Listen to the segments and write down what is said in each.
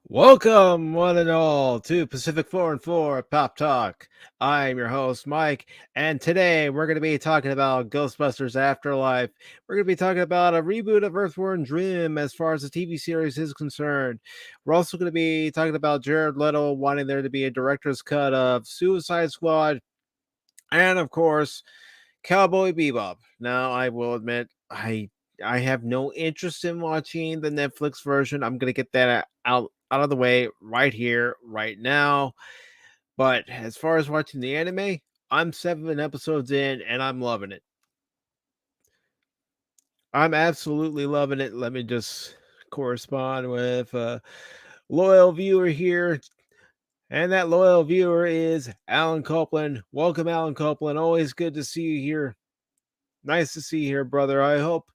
Welcome, one and all, to Pacific414 Pop Talk. I'm your host, Mike, and today we're going to be talking about Ghostbusters Afterlife. We're going to be talking about a reboot of Earthworm Jim as far as the TV series is concerned. We're also going to be talking about Jared Letto wanting there to be a director's cut of Suicide Squad, and of course, Cowboy Bebop. Now, I will admit, I have no interest in watching the Netflix version. I'm going to get that out of the way right here, right now. But as far as watching the anime, I'm 7 episodes in and I'm loving it. I'm absolutely loving it. Let me just correspond with a loyal viewer here. And that loyal viewer is Alan Copeland. Welcome, Alan Copeland. Always good to see you here. Nice to see you here, brother. I hope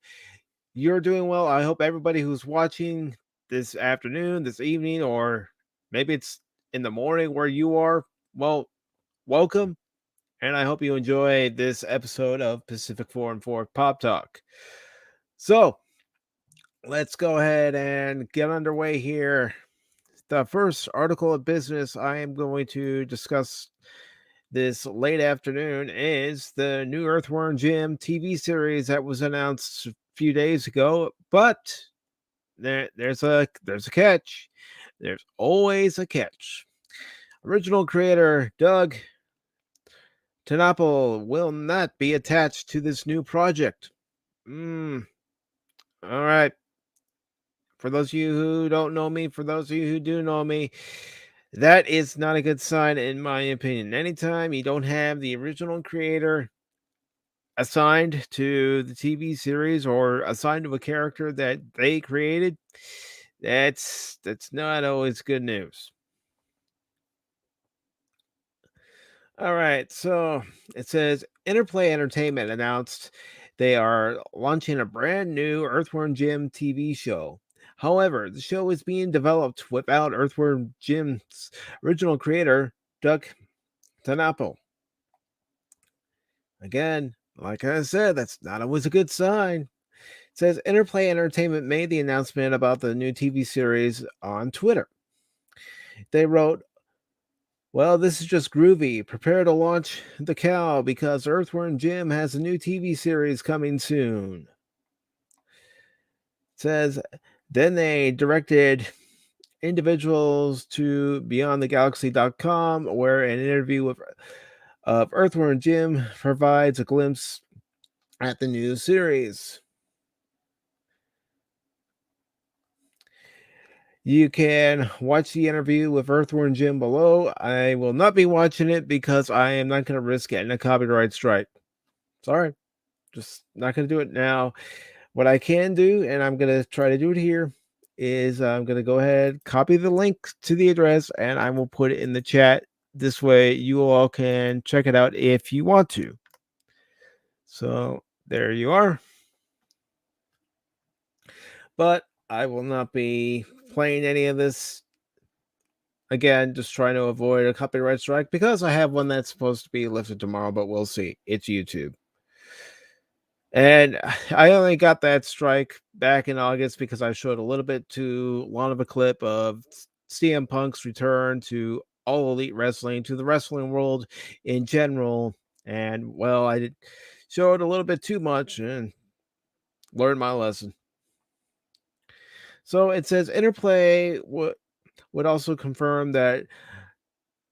you're doing well. I hope everybody who's watching this afternoon, this evening, or maybe it's in the morning where you are, well, welcome. And I hope you enjoy this episode of Pacific414 Pop Talk. So let's go ahead and get underway here. The first article of business I am going to discuss this late afternoon is the new Earthworm Jim TV series that was announced a few days ago, but there's a catch. There's always a catch. Original creator Doug Tenapel will not be attached to this new project. All right. For those of you who don't know me, for those of you who do know me, that is not a good sign, in my opinion. Anytime you don't have the original creator assigned to the TV series or assigned to a character that they created, that's not always good news. All right, so it says Interplay Entertainment announced they are launching a brand new Earthworm Jim TV show. However, the show is being developed without Earthworm Jim's original creator, Doug Tenapel. Again, like I said, that's not always a good sign. It says Interplay Entertainment made the announcement about the new TV series on Twitter. They wrote, "Well, this is just groovy. Prepare to launch the cow because Earthworm Jim has a new TV series coming soon." It says, then they directed individuals to beyondthegalaxy.com, where an interview of Earthworm Jim provides a glimpse at the new series. You can watch the interview with Earthworm Jim below. I will not be watching it because I am not going to risk getting a copyright strike. Sorry, just not going to do it now. What I can do, and I'm going to try to do it here, is I'm going to go ahead, copy the link to the address, and I will put it in the chat. This way you all can check it out if you want to. So there you are. But I will not be playing any of this. Again, just trying to avoid a copyright strike because I have one that's supposed to be lifted tomorrow, but we'll see. It's YouTube. And I only got that strike back in August because I showed a little bit too long of a clip of CM Punk's return to All Elite Wrestling, to the wrestling world in general. And, well, I did show it a little bit too much and learned my lesson. So it says Interplay would also confirm that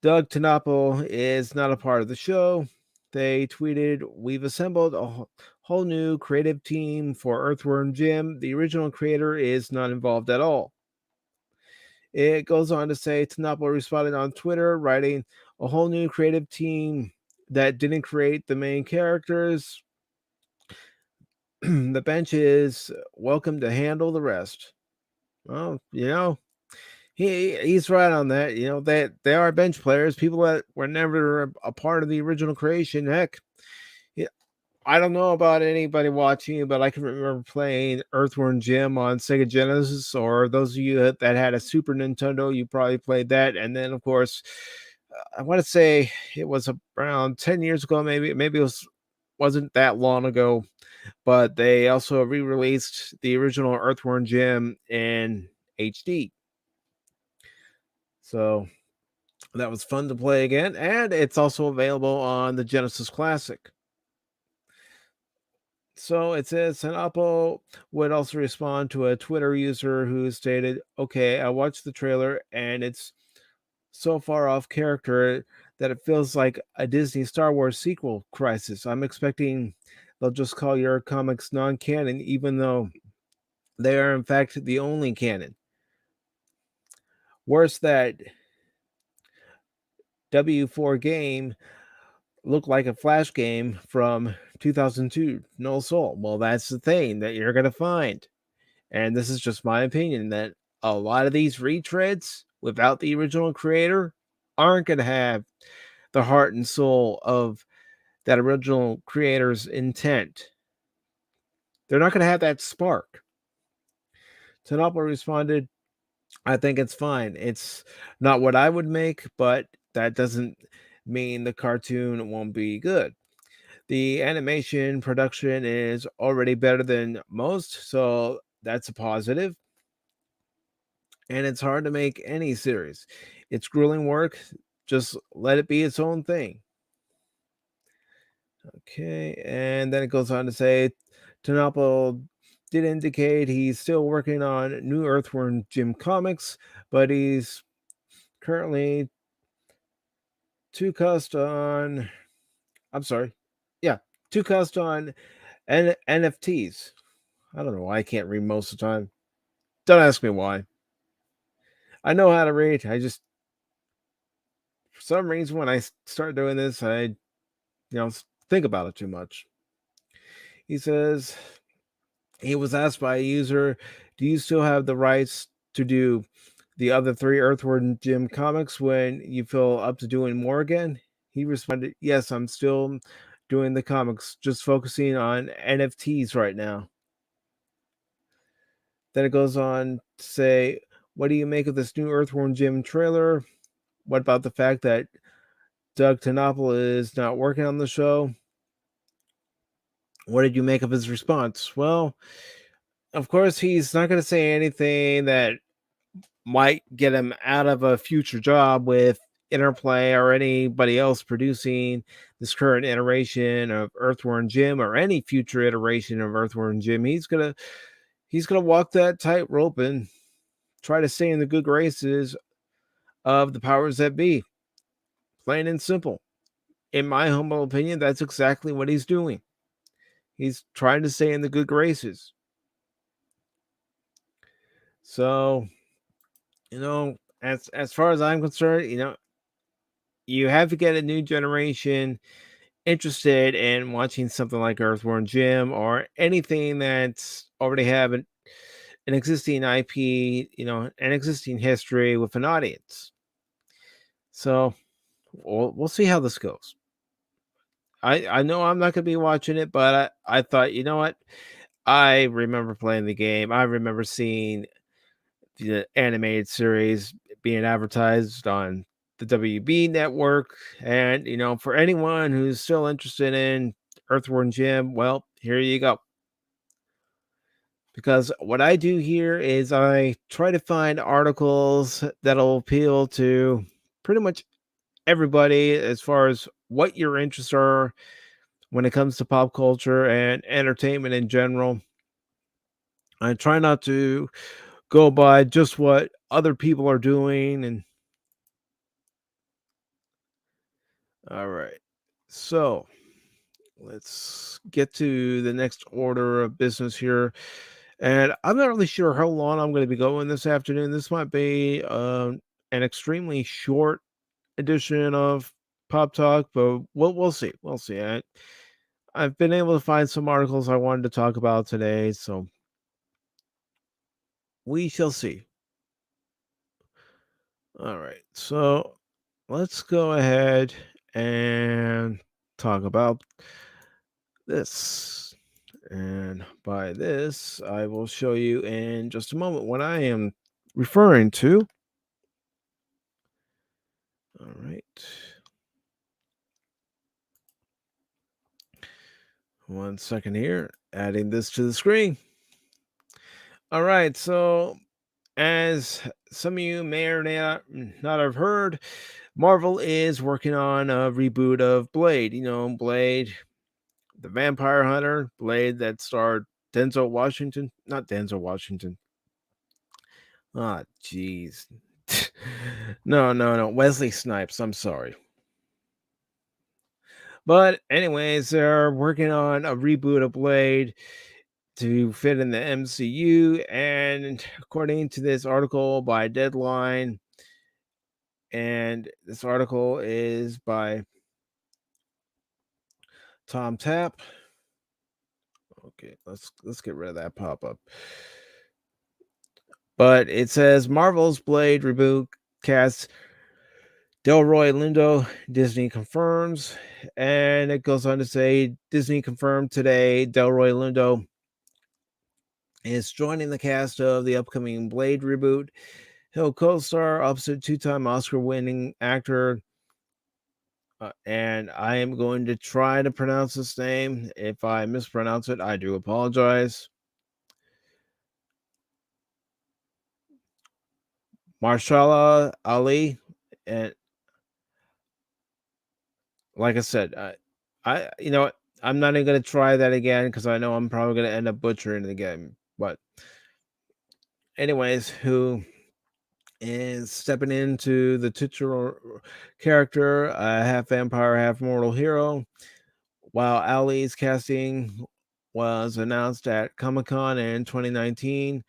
Doug Tenapel is not a part of the show. They tweeted, "We've assembled a whole new creative team for Earthworm Jim. The original creator is not involved at all." It goes on to say Tenapel responded on Twitter, writing, "A whole new creative team that didn't create the main characters. The bench is welcome to handle the rest." Well, he's right on that. They are bench players, people that were never a part of the original creation. Heck, I don't know about anybody watching, but I can remember playing Earthworm Jim on Sega Genesis, or those of you that had a Super Nintendo, you probably played that. And then, of course, I want to say it was around 10 years ago, maybe wasn't that long ago, but they also re-released the original Earthworm Jim in HD. So that was fun to play again, and it's also available on the Genesis Classic. So it says Sanapo would also respond to a Twitter user who stated, "Okay, I watched the trailer and it's so far off character that it feels like a Disney Star Wars sequel crisis. I'm expecting they'll just call your comics non-canon, even though they are in fact the only canon. Worse, that W4 game looked like a Flash game from 2002, No Soul." Well, that's the thing that you're going to find. And this is just my opinion that a lot of these retreads without the original creator aren't going to have the heart and soul of that original creator's intent. They're not going to have that spark. Tanapa responded, "I think it's fine. It's not what I would make, but that doesn't mean the cartoon won't be good. The animation production is already better than most, so that's a positive. And it's hard to make any series. It's grueling work. Just let it be its own thing." Okay, and then it goes on to say Tanapo did indicate he's still working on new Earthworm Jim comics, but he's currently too cussed on. I'm sorry. Yeah, too cussed on NFTs. I don't know why I can't read most of the time. Don't ask me why. I know how to read. I just, for some reason, when I start doing this, think about it too much. He says he was asked by a user, "Do you still have the rights to do the other three Earthworm Jim comics when you feel up to doing more again?" He responded, "Yes, I'm still doing the comics, just focusing on NFTs right now." Then it goes on to say, "What do you make of this new Earthworm Jim trailer? What about the fact that Doug Tenopoulos is not working on the show? What did you make of his response?" Well, of course, he's not going to say anything that might get him out of a future job with Interplay or anybody else producing this current iteration of Earthworm Jim or any future iteration of Earthworm Jim. He's gonna walk that tightrope and try to stay in the good graces of the powers that be. Plain and simple. In my humble opinion, that's exactly what he's doing. He's trying to stay in the good graces. So, as far as I'm concerned, you have to get a new generation interested in watching something like Earthworm Jim or anything that's already have an existing IP, an existing history with an audience. So we'll see how this goes. I know I'm not going to be watching it, but I thought, you know what? I remember playing the game. I remember seeing the animated series being advertised on the WB network. And, for anyone who's still interested in Earthworm Jim, well, here you go. Because what I do here is I try to find articles that'll appeal to pretty much everybody as far as what your interests are when it comes to pop culture and entertainment in general. I try not to go by just what other people are doing. And all right, so let's get to the next order of business here. And I'm not really sure how long I'm going to be going this afternoon. This might be an extremely short edition of Pop Talk, but we'll see. We'll see. I've been able to find some articles I wanted to talk about today, so we shall see. All right, so let's go ahead and talk about this. And by this, I will show you in just a moment what I am referring to. All right. One second here, adding this to the screen. All right, so as some of you may or may not have heard, Marvel is working on a reboot of Blade. You know, Blade, the Vampire Hunter, Blade that starred Denzel Washington, not Denzel Washington. Ah, jeez. No, Wesley Snipes. I'm sorry. But anyways, they're working on a reboot of Blade to fit in the MCU, and according to this article by Deadline, and this article is by Tom Tapp. Okay, let's get rid of that pop-up. But it says Marvel's Blade reboot cast Delroy Lindo, Disney confirms, and it goes on to say Disney confirmed today Delroy Lindo is joining the cast of the upcoming Blade reboot. He'll co-star opposite two-time Oscar-winning actor, and I am going to try to pronounce this name. If I mispronounce it, I do apologize. Marshala Ali, and like I said, I you know what? I'm not even going to try that again because I know I'm probably going to end up butchering it again. But anyways, who is stepping into the titular character, a half vampire, half mortal hero, while Ali's casting was announced at Comic-Con in 2019.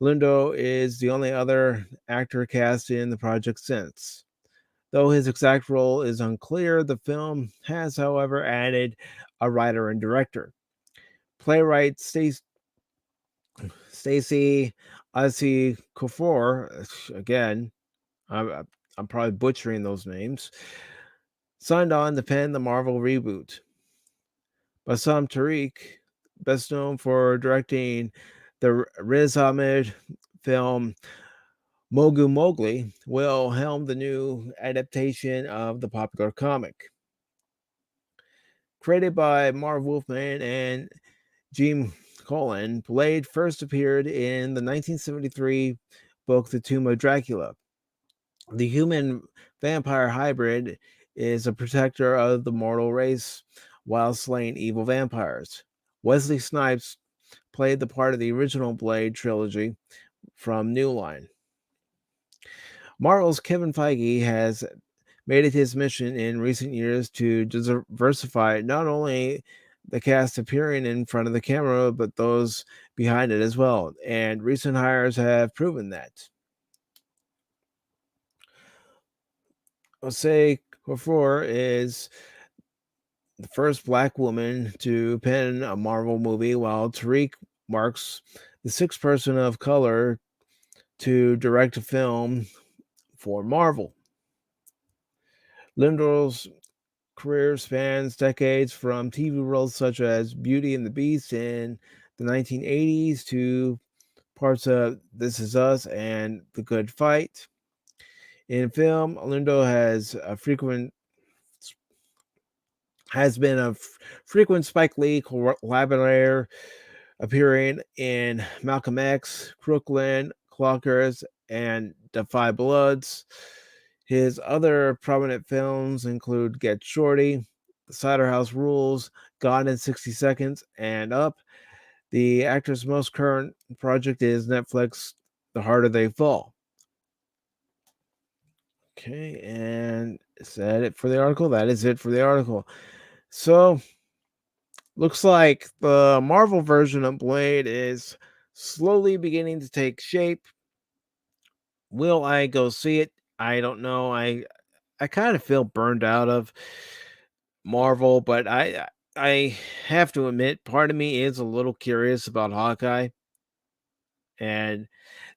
Lindo is the only other actor cast in the project since. Though his exact role is unclear, the film has, however, added a writer and director. Playwright Stacey Kofor, again, I'm probably butchering those names, signed on to pen the Marvel reboot. Bassam Tariq, best known for directing the Riz Ahmed film Mogu Mowgli, will helm the new adaptation of the popular comic. Created by Marv Wolfman and Jim Colin, Blade first appeared in the 1973 book The Tomb of Dracula. The human vampire hybrid is a protector of the mortal race while slaying evil vampires. Wesley Snipes played the part of the original Blade trilogy from New Line. Marvel's Kevin Feige has made it his mission in recent years to diversify not only the cast appearing in front of the camera, but those behind it as well. And recent hires have proven that. Jose Cofor is the first black woman to pen a Marvel movie, while Tariq marks the sixth person of color to direct a film for Marvel. Lindo's career spans decades, from TV roles such as Beauty and the Beast in the 1980s to parts of This Is Us and The Good Fight. In film, Lindo has been a frequent Spike Lee collaborator, appearing in Malcolm X, Crooklyn, Clockers, and Defy Bloods. His other prominent films include Get Shorty, The Cider House Rules, Gone in 60 Seconds, and Up. The actor's most current project is Netflix The Harder They Fall. Okay, and is that it for the article? That is it for the article. So, looks like the Marvel version of Blade is slowly beginning to take shape. Will I go see it? I don't know. I kind of feel burned out of Marvel, but I have to admit, part of me is a little curious about Hawkeye, and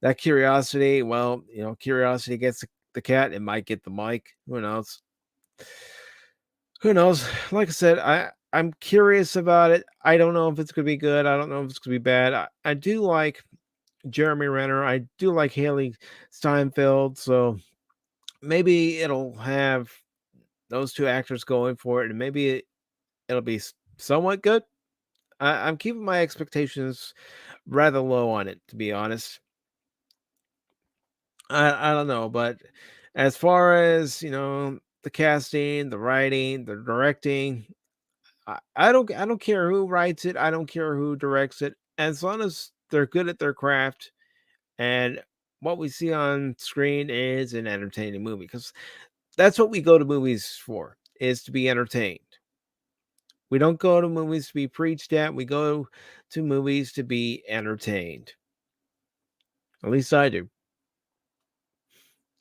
that curiosity, well, curiosity gets the cat, it might get the mic. Who knows? Who knows? Like I said, I'm curious about it. I don't know if it's gonna be good. I don't know if it's gonna be bad. I do like Jeremy Renner. I do like Haley Steinfeld, so maybe it'll have those two actors going for it, and maybe it'll be somewhat good. I'm keeping my expectations rather low on it, to be honest. I don't know, but as far as the casting, the writing, the directing, I don't care who writes it. I don't care who directs it. As long as they're good at their craft and what we see on screen is an entertaining movie, because that's what we go to movies for, is to be entertained. We don't go to movies to be preached at. We go to movies to be entertained. At least I do.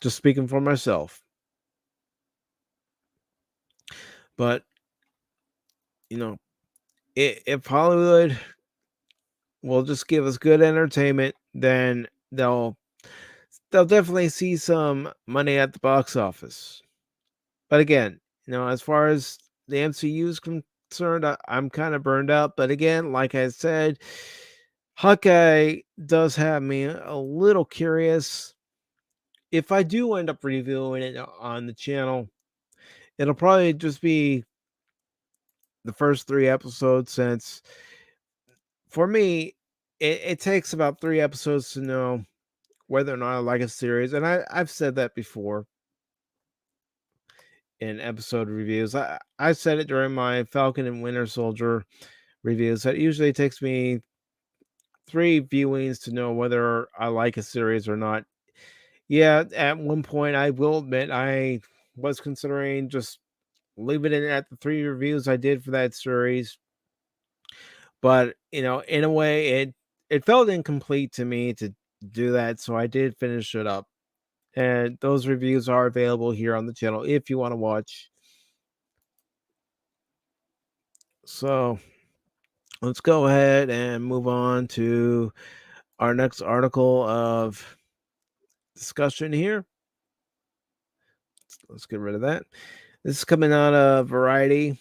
Just speaking for myself. But, you know, if Hollywood will just give us good entertainment, then they'll definitely see some money at the box office. But again, as far as the MCU is concerned, I'm kind of burned out. But again, like I said, Hawkeye does have me a little curious. If I do end up reviewing it on the channel, it'll probably just be the first 3 episodes, since for me, it takes about 3 episodes to know whether or not I like a series. And I've said that before in episode reviews. I said it during my Falcon and Winter Soldier reviews that usually takes me 3 viewings to know whether I like a series or not. Yeah, at one point I will admit I was considering just leaving it at the 3 reviews I did for that series. But in a way, it felt incomplete to me to do that, so I did finish it up. And those reviews are available here on the channel if you want to watch. So let's go ahead and move on to our next article of discussion here. Let's get rid of that. This is coming out of Variety.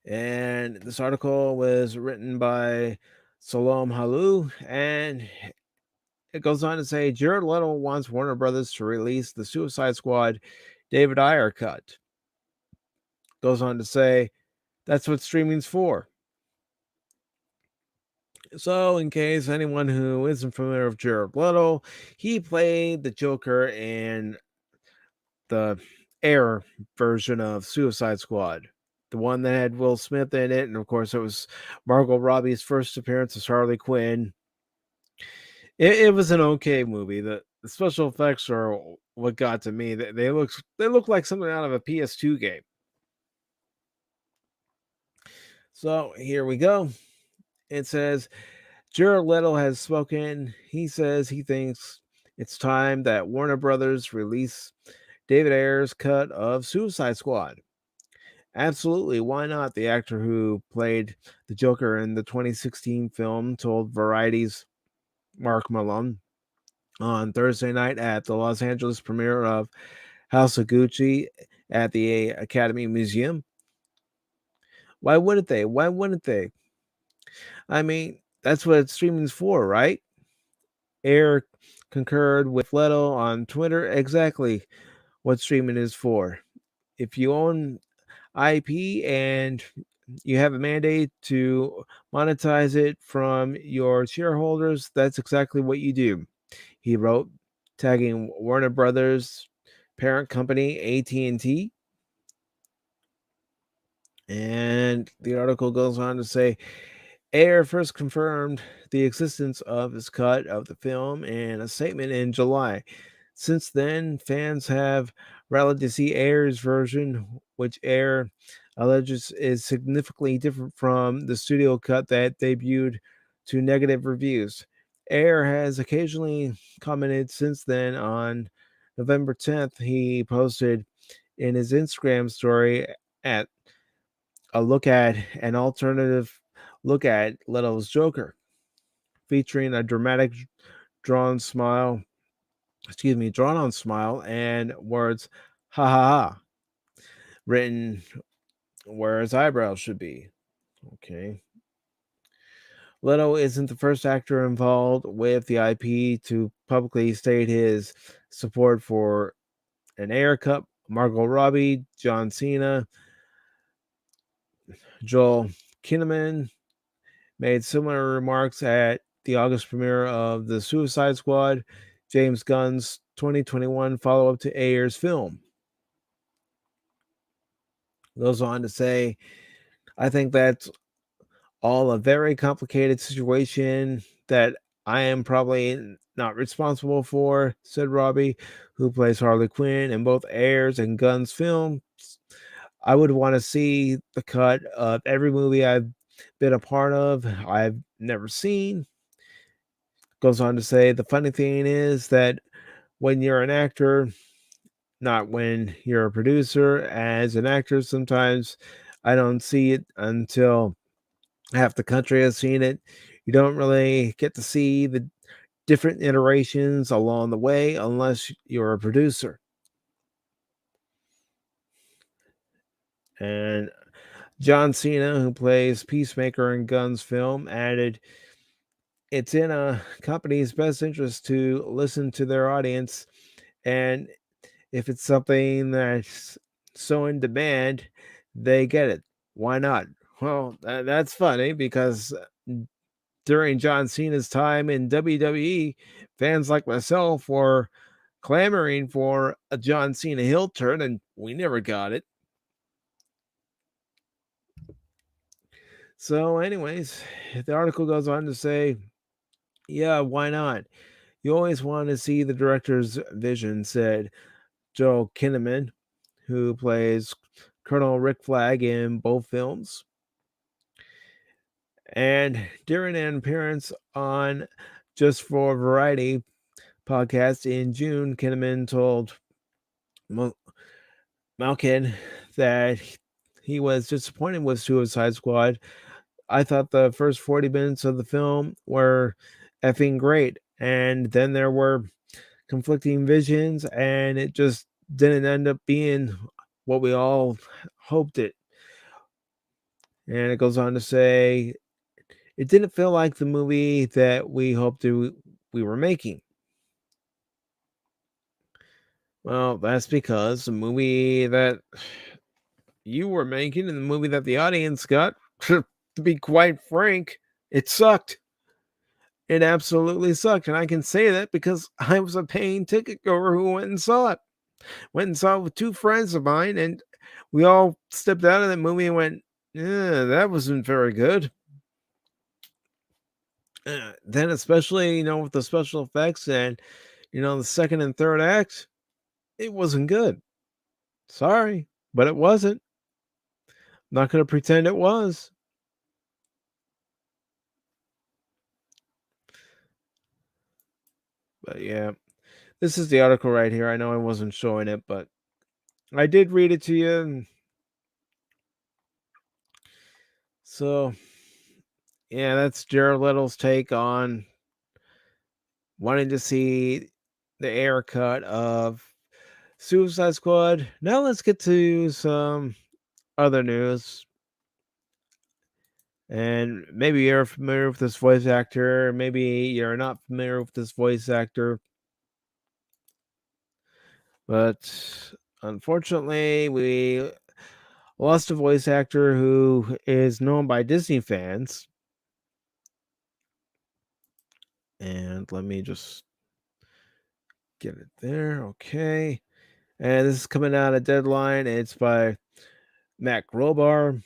And this article was written by Salom Halou, and it goes on to say Jared Letto wants Warner Brothers to release the Suicide Squad David Ayer cut. Goes on to say that's what streaming's for. So, in case anyone who isn't familiar with Jared Letto, he played the Joker in the Air version of Suicide Squad, the one that had Will Smith in it, and of course it was Margot Robbie's first appearance as Harley Quinn. It was an okay movie. The special effects are what got to me. They look like something out of a PS2 game. So here we go. It says Jared Leto has spoken. He says he thinks it's time that Warner Brothers release David Ayer's cut of Suicide Squad. Absolutely, why not? The actor who played the Joker in the 2016 film told Variety's Mark Malone on Thursday night at the Los Angeles premiere of House of Gucci at the Academy Museum. Why wouldn't they? Why wouldn't they? I mean, that's what streaming's for, right? Ayer concurred with Leto on Twitter. Exactly what streaming is for. If you own IP and you have a mandate to monetize it from your shareholders, that's exactly what you do. He wrote, tagging Warner Brothers parent company AT&T. And the article goes on to say Ayer first confirmed the existence of his cut of the film in a statement in July. Since then, fans have rallied to see Ayer's version, which Ayer alleges is significantly different from the studio cut that debuted to negative reviews. Ayer has occasionally commented since then. On November 10th, he posted in his Instagram story at a look at an alternative look at Leto's Joker, featuring a dramatic drawn on smile and words ha ha ha written where his eyebrows should be. Okay. Leto isn't the first actor involved with the IP to publicly state his support for an Ayer cut. Margot Robbie, John Cena, Joel Kinnaman made similar remarks at the August premiere of The Suicide Squad, James Gunn's 2021 follow-up to Ayer's film. Goes on to say, I think that's all a very complicated situation that I am probably not responsible for, said Robbie, who plays Harley Quinn in both Ayers and Gunn's films. I would want to see the cut of every movie I've been a part of, I've never seen. Goes on to say, the funny thing is that when you're an actor, not when you're a producer, as an actor, sometimes I don't see it until half the country has seen it. You don't really get to see the different iterations along the way unless you're a producer. And John Cena, who plays Peacemaker in Gunn's film, added, it's in a company's best interest to listen to their audience, and if it's something that's so in demand, they get it. Why not? Well, that's funny because during John Cena's time in WWE, fans like myself were clamoring for a John Cena heel turn, and we never got it. So, anyways, the article goes on to say, yeah, why not? You always want to see the director's vision, said Joe Kinnaman, who plays Colonel Rick Flag in both films. And during an appearance on Just for Variety podcast in June, Kinnaman told Malkin that he was disappointed with Suicide Squad. I thought the first 40 minutes of the film were effing great. And then there were conflicting visions, and it just didn't end up being what we all hoped it. And it goes on to say, it didn't feel like the movie that we hoped we were making. Well, that's because the movie that you were making and the movie that the audience got, to be quite frank, it sucked. It absolutely sucked. And I can say that because I was a paying ticket goer who went and saw it. Went and saw it with two friends of mine, and we all stepped out of that movie and went, yeah, that wasn't very good. Then especially, with the special effects and, the second and third acts, it wasn't good. Sorry, but it wasn't. Not going to pretend it was. But yeah, this is the article right here. I know I wasn't showing it, but I did read it to you. So, yeah, that's Jared Leto's take on wanting to see the air cut of Suicide Squad. Now let's get to some other news. And maybe you're familiar with this voice actor, maybe you're not familiar with this voice actor. But unfortunately, we lost a voice actor who is known by Disney fans. And let me just get it there. Okay. And this is coming out of Deadline. It's by Matt Grobar.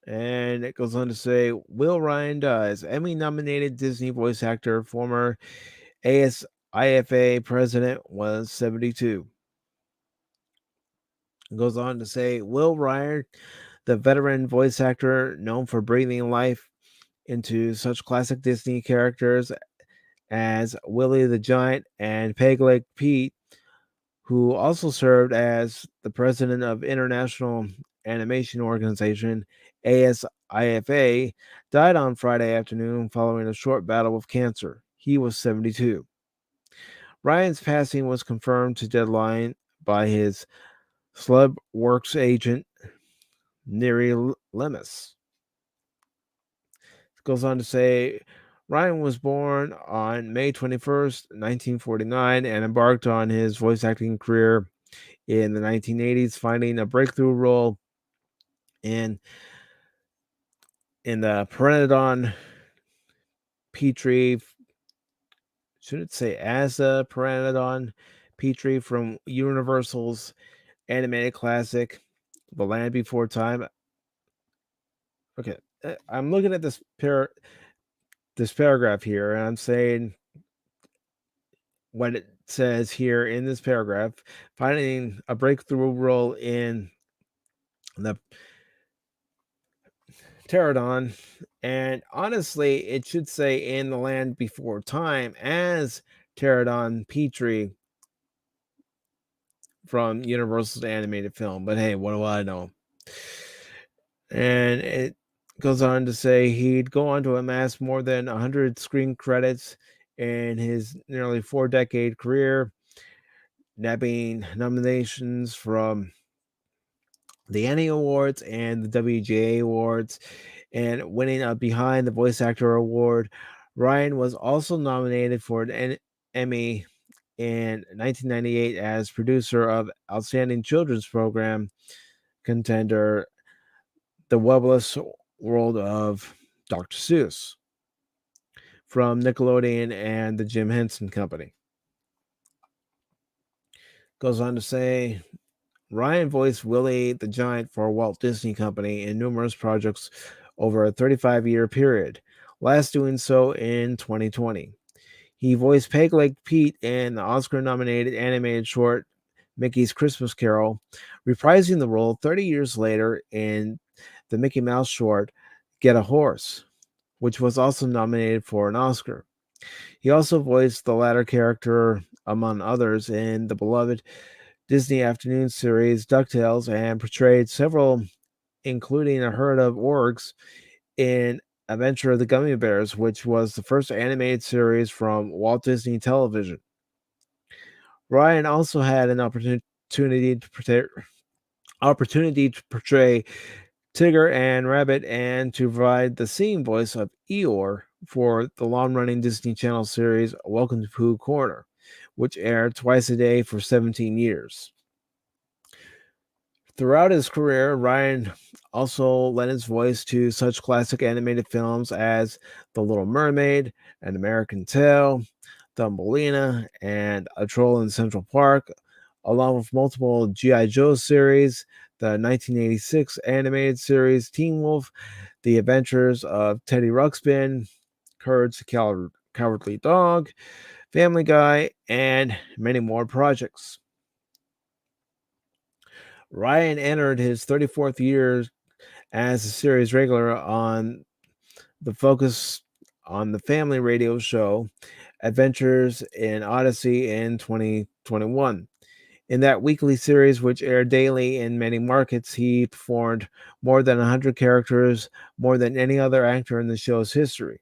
And it goes on to say, Will Ryan dies. Emmy-nominated Disney voice actor, former ASIFA president, was 72. It goes on to say, Will Ryan, the veteran voice actor known for breathing life into such classic Disney characters as Willie the Giant and Peg-Leg Pete, who also served as the president of International Animation Organization, ASIFA, died on Friday afternoon following a short battle with cancer. He was 72. Ryan's passing was confirmed to Deadline by his Slubworks agent, Neri Lemus. It goes on to say, Ryan was born on May 21st, 1949, and embarked on his voice acting career in the 1980s, finding a breakthrough role in the Pteranodon Petrie, shouldn't say Asa Pteranodon Petrie from Universal's animated classic, The Land Before Time. Okay, I'm looking at this paragraph here, and I'm saying what it says here in this paragraph, finding a breakthrough role in the pterodon, and honestly, it should say in The Land Before Time as Pterodon Petrie from Universal's animated film. But hey, what do I know? And it goes on to say he'd go on to amass more than 100 screen credits in his nearly 4-decade career, nabbing nominations from the Annie Awards and the WGA Awards, and winning a Behind the Voice Actor Award. Ryan was also nominated for an Emmy in 1998 as producer of Outstanding Children's Program contender The Webeless World of Dr. Seuss from Nickelodeon and the Jim Henson Company. Goes on to say Ryan voiced Willie the Giant for Walt Disney Company in numerous projects over a 35-year period, last doing so in 2020. He voiced Peg Leg Pete in the Oscar-nominated animated short Mickey's Christmas Carol, reprising the role 30 years later in the Mickey Mouse short Get a Horse, which was also nominated for an Oscar. He also voiced the latter character, among others, in the beloved Disney afternoon series DuckTales and portrayed several, including a herd of orcs, in Adventure of the Gummy Bears, which was the first animated series from Walt Disney Television. Ryan also had an opportunity to portray Tigger and Rabbit and to provide the singing voice of Eeyore for the long-running Disney Channel series Welcome to Pooh Corner, which aired twice a day for 17 years. Throughout his career, Ryan also lent his voice to such classic animated films as The Little Mermaid, An American Tail, Thumbelina, and A Troll in Central Park, along with multiple G.I. Joe series, the 1986 animated series Teen Wolf, The Adventures of Teddy Ruxpin, Courage the Cowardly Dog, Family Guy, and many more projects. Ryan entered his 34th year as a series regular on the Focus on the Family radio show Adventures in Odyssey in 2021. In that weekly series, which aired daily in many markets, he performed more than 100 characters, more than any other actor in the show's history.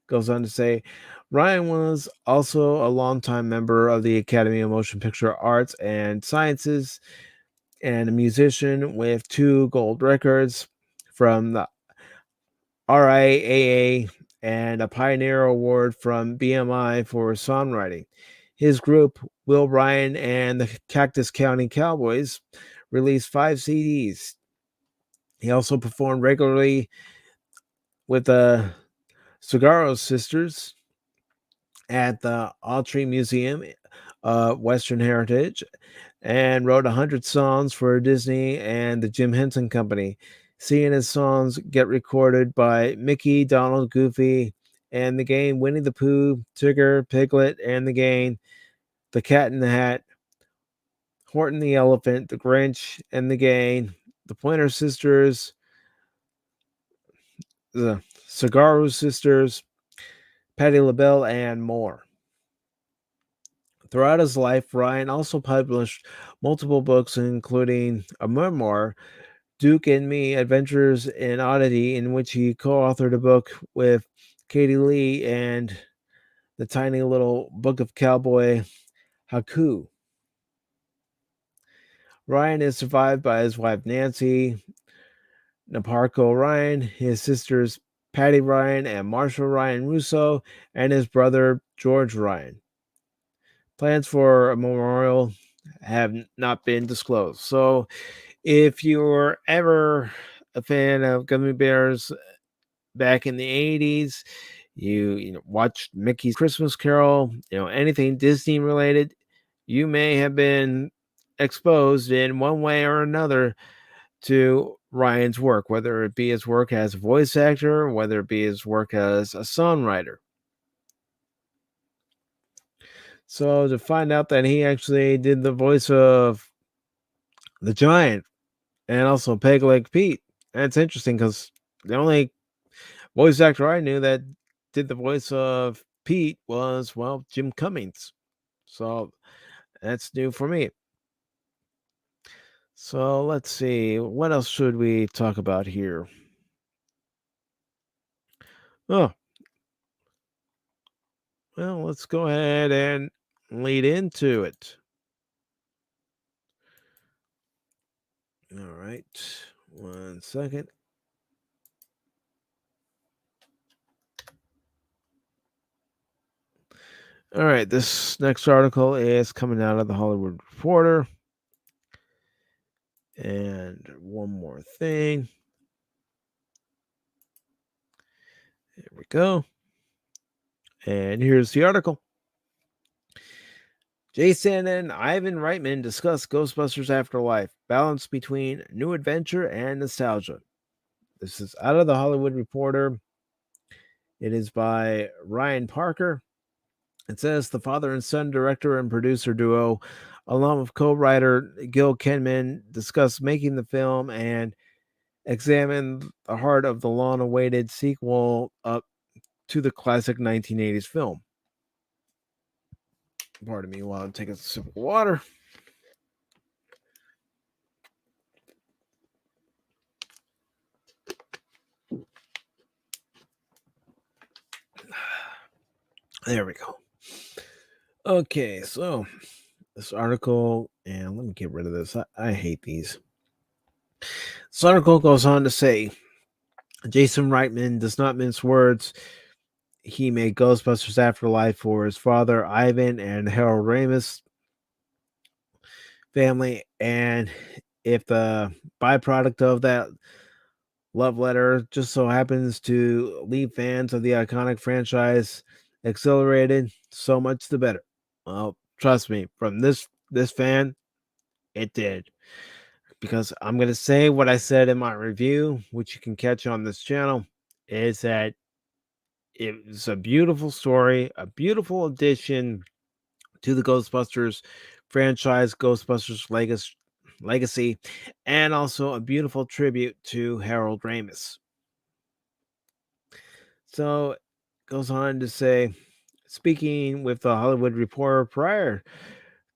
Goes on to say, Ryan was also a longtime member of the Academy of Motion Picture Arts and Sciences and a musician with 2 gold records from the RIAA and a Pioneer Award from BMI for songwriting. His group, Will Ryan and the Cactus County Cowboys, released 5 CDs. He also performed regularly with the Cigarro Sisters at the Autry Museum of Western Heritage and wrote 100 songs for Disney and the Jim Henson Company, seeing his songs get recorded by Mickey, Donald, Goofy, and the Gang, Winnie the Pooh, Tigger, Piglet, and the Gang, The Cat in the Hat, Horton the Elephant, The Grinch, and the Gang, the Pointer Sisters, the Cigarro Sisters, Patti LaBelle, and more. Throughout his life, Ryan also published multiple books, including a memoir, Duke and Me, Adventures in Oddity, in which he co-authored a book with Katie Lee, and the tiny little book of cowboy Haku. Ryan is survived by his wife Nancy Naparco Ryan, his sisters Patty Ryan and Marshall Ryan Russo, and his brother George Ryan. Plans for a memorial have not been disclosed. So if you're ever a fan of gummy bears back in the 80s, you watched Mickey's Christmas Carol, anything Disney related, you may have been exposed in one way or another to Ryan's work, whether it be his work as a voice actor, whether it be his work as a songwriter. So to find out that he actually did the voice of the Giant and also Peg Leg Pete, that's interesting because the only voice actor I knew that did the voice of Pete was, well, Jim Cummings. So that's new for me. So let's see. What else should we talk about here? Oh, well, let's go ahead and lead into it. All right. 1 second. All right. This next article is coming out of the Hollywood Reporter. And one more thing. There we go. And here's the article. Jason and Ivan Reitman discuss Ghostbusters Afterlife, balance between new adventure and nostalgia. This is out of the Hollywood Reporter. It is by Ryan Parker. It says the father and son director and producer duo, along with co-writer Gil Kenman, discussed making the film and examine the heart of the long-awaited sequel up to the classic 1980s film. Pardon me while I'm taking a sip of water. There we go. Okay, so this article, and let me get rid of this. I hate these. This article goes on to say Jason Reitman does not mince words. He made Ghostbusters Afterlife for his father, Ivan, and Harold Ramis family. And if the byproduct of that love letter just so happens to leave fans of the iconic franchise exhilarated, so much the better. Well, trust me, from this fan, it did. Because I'm going to say what I said in my review, which you can catch on this channel, is that it was a beautiful story, a beautiful addition to the Ghostbusters franchise, Ghostbusters legacy, and also a beautiful tribute to Harold Ramis. So it goes on to say, speaking with the Hollywood Reporter prior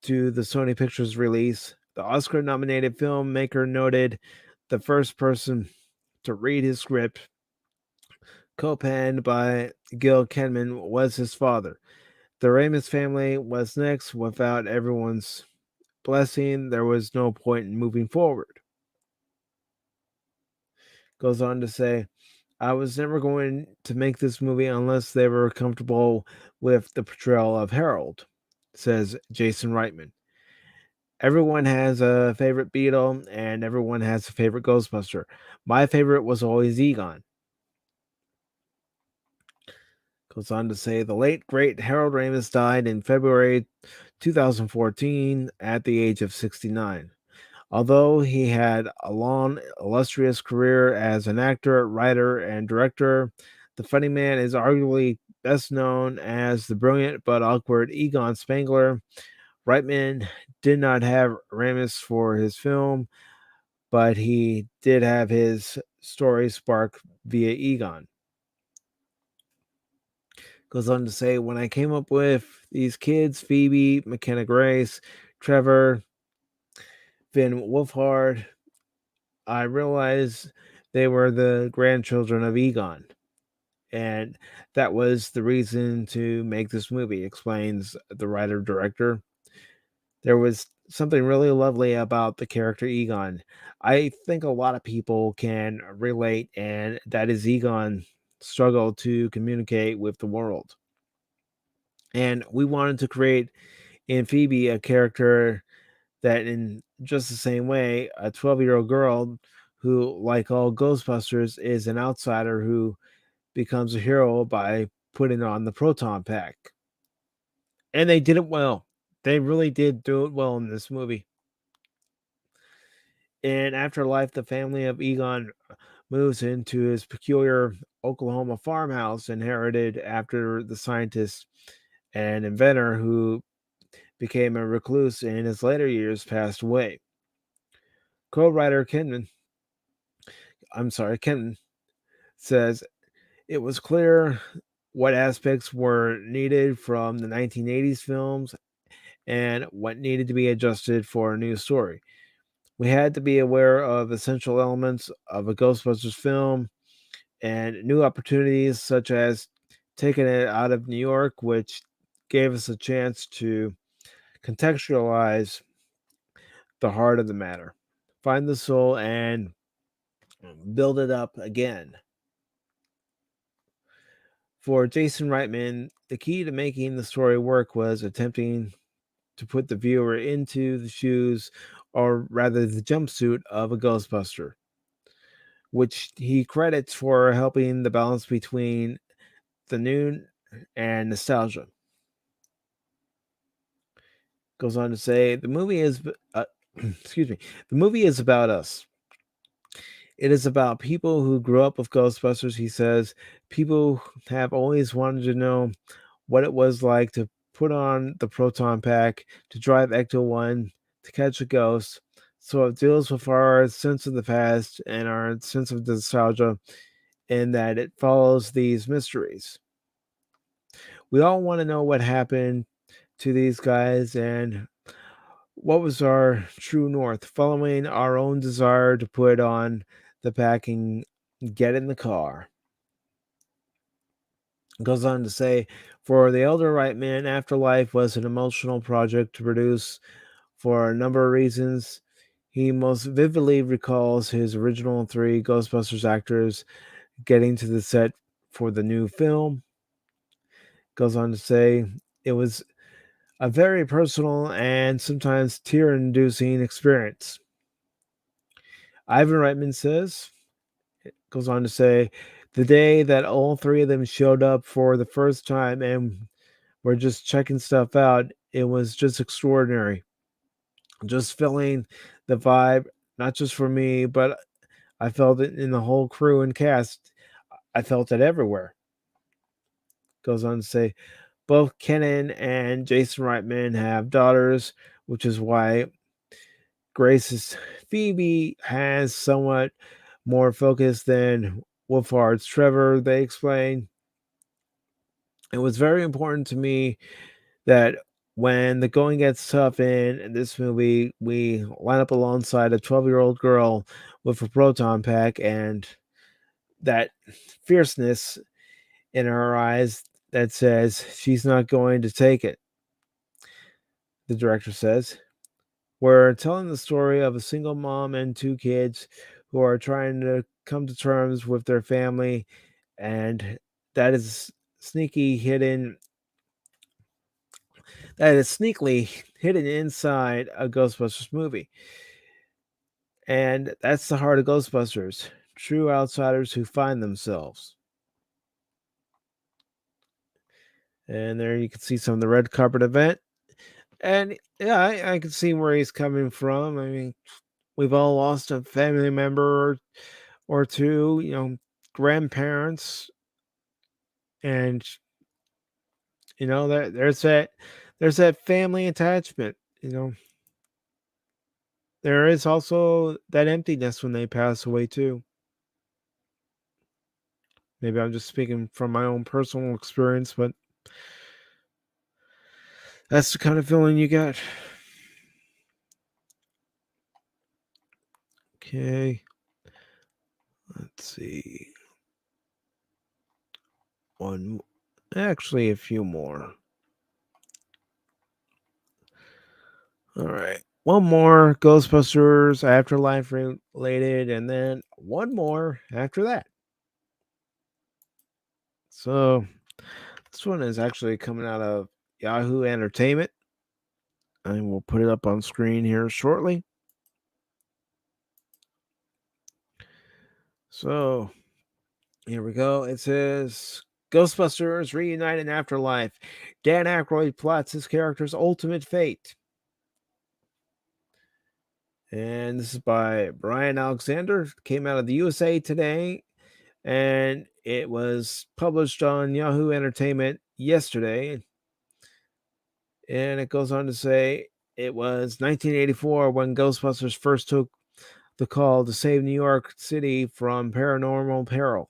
to the Sony Pictures release, the Oscar-nominated filmmaker noted the first person to read his script, co-penned by Gil Kenman, was his father. The Ramis family was next. Without everyone's blessing, there was no point in moving forward. Goes on to say, I was never going to make this movie unless they were comfortable with the portrayal of Harold, says Jason Reitman. Everyone has a favorite Beatle and everyone has a favorite Ghostbuster. My favorite was always Egon. Goes on to say the late great Harold Ramis died in February 2014 at the age of 69. Although he had a long, illustrious career as an actor, writer, and director, the funny man is arguably best known as the brilliant but awkward Egon Spangler. Reitman did not have Ramis for his film, but he did have his story spark via Egon. Goes on to say, when I came up with these kids, Phoebe, McKenna Grace, Trevor, Finn Wolfhard, I realized they were the grandchildren of Egon. And that was the reason to make this movie, explains the writer-director. There was something really lovely about the character Egon. I think a lot of people can relate, and that is Egon's struggle to communicate with the world. And we wanted to create in Phoebe a character that, in just the same way, a 12-year-old girl who, like all Ghostbusters, is an outsider who becomes a hero by putting on the proton pack. And they did it well. They really did do it well in this movie. In Afterlife, the family of Egon moves into his peculiar Oklahoma farmhouse inherited after the scientist and inventor who became a recluse in his later years passed away. Co-writer Kenman says it was clear what aspects were needed from the 1980s films and what needed to be adjusted for a new story. We had to be aware of essential elements of a Ghostbusters film and new opportunities, such as taking it out of New York, which gave us a chance to contextualize the heart of the matter, find the soul, and build it up again. For Jason Reitman, the key to making the story work was attempting to put the viewer into the shoes, or rather the jumpsuit, of a Ghostbuster, which he credits for helping the balance between the new and nostalgia. Goes on to say the movie is excuse me, the movie is about us. It is about people who grew up with Ghostbusters. He says people have always wanted to know what it was like to put on the proton pack, to drive Ecto 1, to catch a ghost. So it deals with our sense of the past and our sense of nostalgia, in that it follows these mysteries. We all want to know what happened to these guys and what was our true north, following our own desire to put on the pack and get in the car. Goes on to say, for the elder Reitman, Afterlife was an emotional project to produce for a number of reasons. He most vividly recalls his original 3 Ghostbusters actors getting to the set for the new film. Goes on to say, it was a very personal and sometimes tear-inducing experience. Ivan Reitman goes on to say, the day that all 3 of them showed up for the first time and were just checking stuff out, it was just extraordinary. Just feeling the vibe, not just for me, but I felt it in the whole crew and cast. I felt it everywhere. Goes on to say, both Kenan and Jason Reitman have daughters, which is why Grace's Phoebe has somewhat more focus than Wolfhard's Trevor, they explain. It was very important to me that when the going gets tough in this movie, we line up alongside a 12-year-old girl with a proton pack and that fierceness in her eyes that says she's not going to take it. The director says, we're telling the story of a single mom and 2 kids who are trying to come to terms with their family, and that is sneakily hidden inside a Ghostbusters movie. And that's the heart of Ghostbusters, true outsiders who find themselves. And there you can see some of the red carpet event. And yeah, I can see where he's coming from. I mean, we've all lost a family member or two, grandparents, and there's that family attachment. There is also that emptiness when they pass away too. Maybe I'm just speaking from my own personal experience, but that's the kind of feeling you get. Okay. Let's see. Actually, a few more. All right. One more Ghostbusters Afterlife related, and then one more after that. So, this one is actually coming out of Yahoo Entertainment. And we'll put it up on screen here shortly. So, here we go. It says Ghostbusters reunite in Afterlife. Dan Aykroyd plots his character's ultimate fate. And this is by Brian Alexander. Came out of the USA Today, and it was published on Yahoo Entertainment yesterday. And it goes on to say it was 1984 when Ghostbusters first took the call to save New York City from paranormal peril.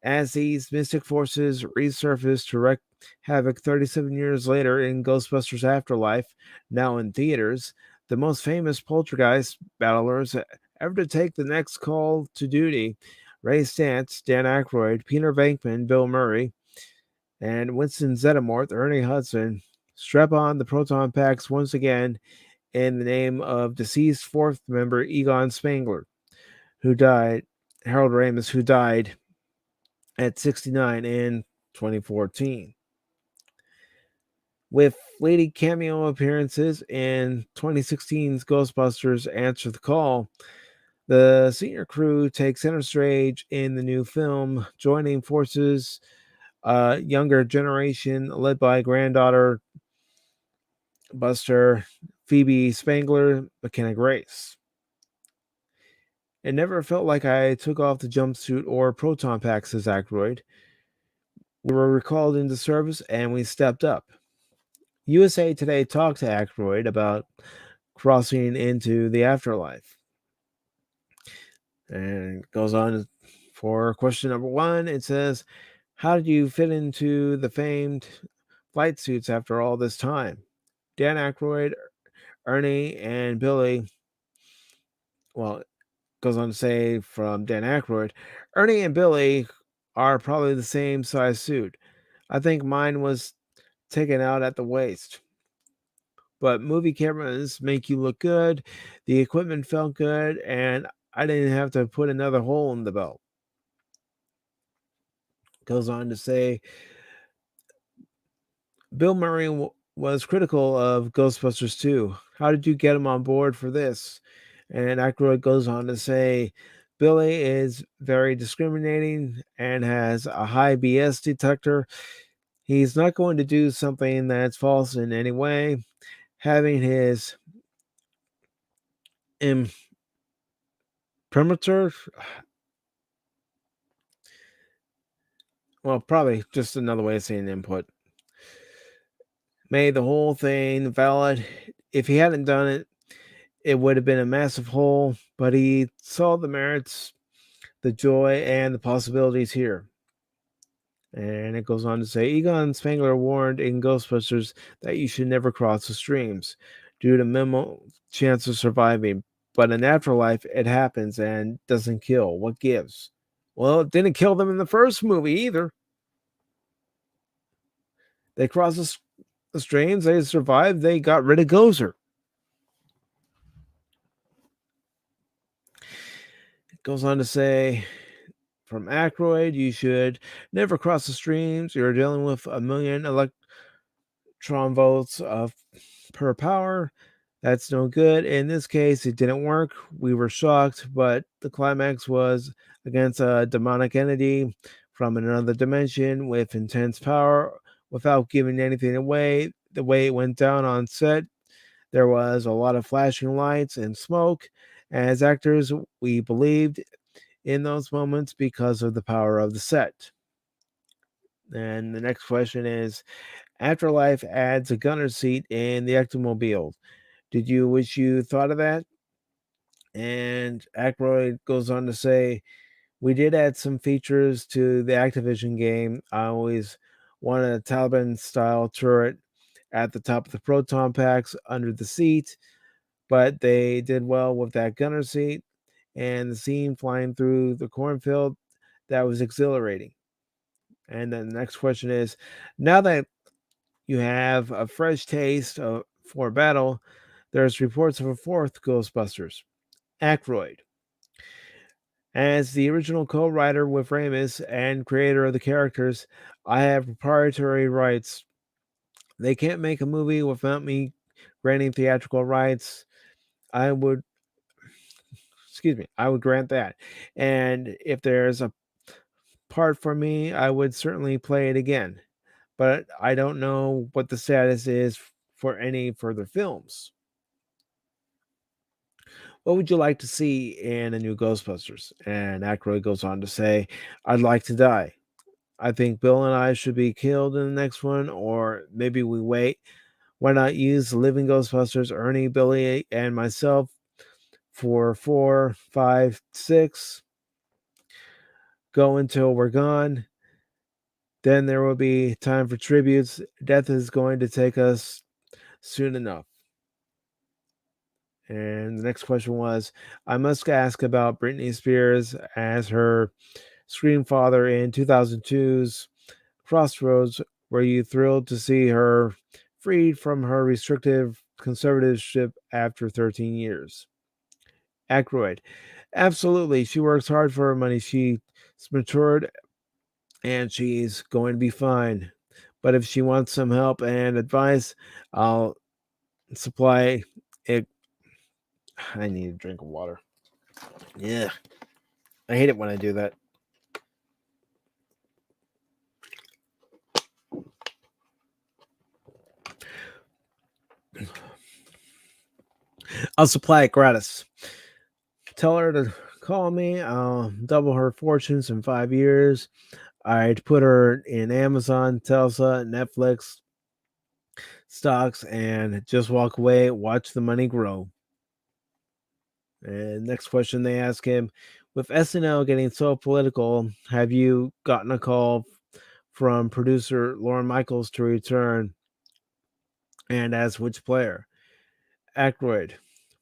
As these mystic forces resurface to wreak havoc 37 years later in Ghostbusters Afterlife, now in theaters, the most famous poltergeist battlers ever to take the next call to duty, Ray Stantz, Dan Aykroyd, Peter Venkman, Bill Murray, and Winston Zeddemorth, Ernie Hudson, strap on the proton packs once again in the name of deceased fourth member Egon Spangler, Harold Ramis, who died at 69 in 2014. With fleeting cameo appearances in 2016's Ghostbusters Answer the Call, the senior crew takes center stage in the new film, joining forces younger generation led by granddaughter Buster Phoebe Spangler, McKenna Grace. It never felt like I took off the jumpsuit or proton pack, says Aykroyd. We were recalled into service and we stepped up. USA Today talked to Aykroyd about crossing into the afterlife. And it goes on for question number 1. It says, how did you fit into the famed flight suits after all this time? Dan Aykroyd, Ernie, and Billy. Well, it goes on to say from Dan Aykroyd, Ernie and Billy are probably the same size suit. I think mine was taken out at the waist. But movie cameras make you look good. The equipment felt good, and I didn't have to put another hole in the belt. Goes on to say, Bill Murray was critical of Ghostbusters 2. How did you get him on board for this? And Aykroyd goes on to say, Billy is very discriminating and has a high BS detector. He's not going to do something that's false in any way. Having his imprimatur, well, probably just another way of saying input, made the whole thing valid. If he hadn't done it, it would have been a massive hole, but he saw the merits, the joy, and the possibilities here. And it goes on to say, Egon Spangler warned in Ghostbusters that you should never cross the streams due to minimal chance of surviving. But in Afterlife, it happens and doesn't kill. What gives? Well, it didn't kill them in the first movie either. They crossed the streams, they survived, they got rid of Gozer. It goes on to say, from Aykroyd, you should never cross the streams. You're dealing with a million electron volts per power. That's no good. In this case, it didn't work. We were shocked, but the climax was against a demonic entity from another dimension with intense power. Without giving anything away, the way it went down on set, there was a lot of flashing lights and smoke. As actors, we believed in those moments because of the power of the set. And the next question is, Afterlife adds a gunner seat in the Ectomobile. Did you wish you thought of that? And Aykroyd goes on to say, we did add some features to the Activision game. I always wanted a Taliban-style turret at the top of the proton packs under the seat, but they did well with that gunner seat and the scene flying through the cornfield. That was exhilarating. And then the next question is, now that you have a fresh taste for battle, there's reports of a fourth Ghostbusters. Aykroyd. As the original co-writer with Ramis and creator of the characters, I have proprietary rights. They can't make a movie without me granting theatrical rights. I would grant that. And if there's a part for me, I would certainly play it again. But I don't know what the status is for any further films. What would you like to see in a new Ghostbusters? And Aykroyd goes on to say, I'd like to die. I think Bill and I should be killed in the next one, or maybe we wait. Why not use the living Ghostbusters, Ernie, Billy, and myself for 4, 5, 6? Go until we're gone. Then there will be time for tributes. Death is going to take us soon enough. And the next question was, I must ask about Britney Spears as her Scream father in 2002's Crossroads. Were you thrilled to see her freed from her restrictive conservatorship after 13 years? Aykroyd, absolutely. She works hard for her money. She's matured and she's going to be fine. But if she wants some help and advice, I'll supply it. I need a drink of water. Yeah. I hate it when I do that. I'll supply it gratis. Tell her to call me. I'll double her fortunes in 5 years. I'd put her in Amazon, Telsa, Netflix stocks, and just walk away, watch the money grow. And next question they ask him, with SNL getting so political, have you gotten a call from producer Lauren Michaels to return, and as which player? Aykroyd.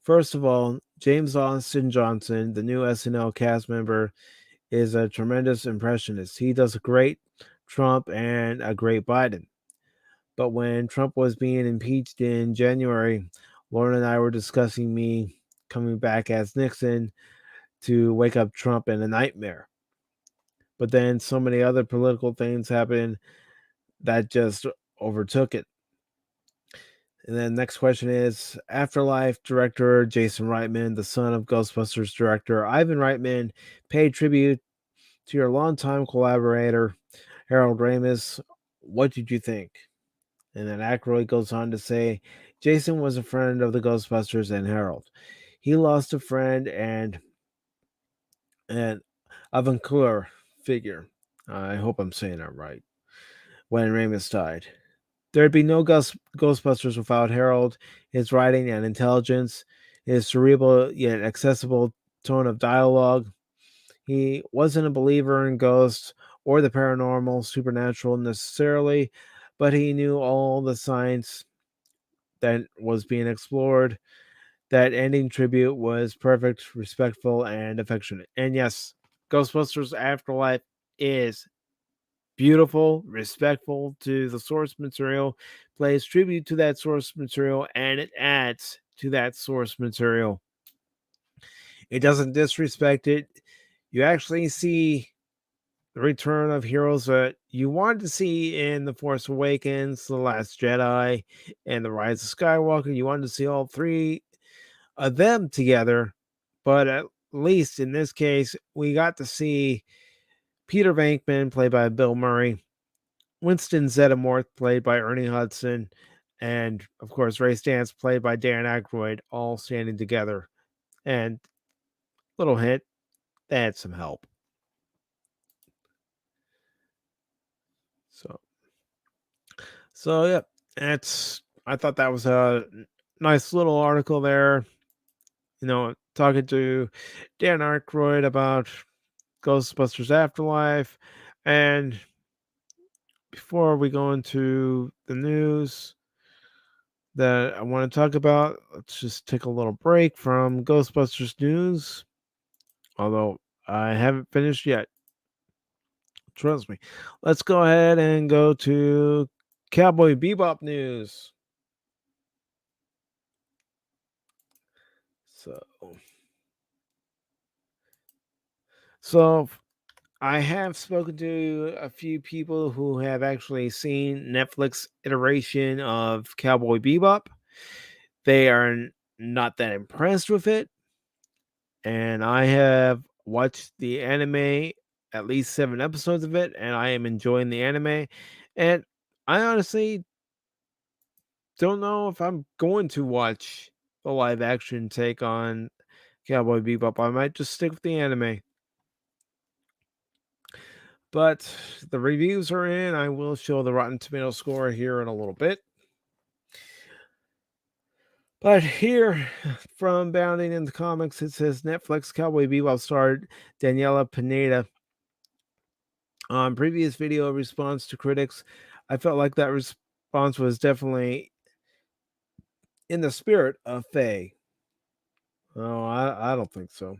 First of all, James Austin Johnson, the new SNL cast member, is a tremendous impressionist. He does a great Trump and a great Biden. But when Trump was being impeached in January, Lauren and I were discussing me coming back as Nixon to wake up Trump in a nightmare. But then so many other political things happened that just overtook it. And then next question is, Afterlife director Jason Reitman, the son of Ghostbusters director Ivan Reitman, paid tribute to your longtime collaborator Harold Ramis. What did you think? And then Aykroyd goes on to say, Jason was a friend of the Ghostbusters and Harold. He lost a friend and an avant-garde figure. I hope I'm saying that right. When Ramis died. There'd be no Ghostbusters without Harold, his writing and intelligence, his cerebral yet accessible tone of dialogue. He wasn't a believer in ghosts or the paranormal, supernatural necessarily, but he knew all the science that was being explored. That ending tribute was perfect, respectful, and affectionate. And yes, Ghostbusters Afterlife is beautiful, respectful to the source material, plays tribute to that source material, and it adds to that source material. It doesn't disrespect it. You actually see the return of heroes that you wanted to see in The Force Awakens, The Last Jedi, and The Rise of Skywalker. You wanted to see all three of them together, but at least in this case, we got to see Peter Venkman, played by Bill Murray, Winston Zeddemore, played by Ernie Hudson, and of course Ray Stantz, played by Dan Aykroyd, all standing together. And little hint, they had some help. So yeah, I thought that was a nice little article there. You know, talking to Dan Aykroyd about Ghostbusters Afterlife, and before we go into the news that I want to talk about, let's just take a little break from Ghostbusters news. Although I haven't finished yet. Trust me. Let's go ahead and go to Cowboy Bebop news. So I have spoken to a few people who have actually seen Netflix iteration of Cowboy Bebop. They are not that impressed with it. And I have watched the anime at least 7 episodes of it, and I am enjoying the anime. And I honestly don't know if I'm going to watch a live action take on Cowboy Bebop. I might just stick with the anime. But the reviews are in. I will show the Rotten Tomato score here in a little bit. But here, from Bounding in the Comics, it says Netflix Cowboy Bebop star Daniela Pineda. On previous video response to critics, I felt like that response was definitely in the spirit of Faye. Oh, I don't think so.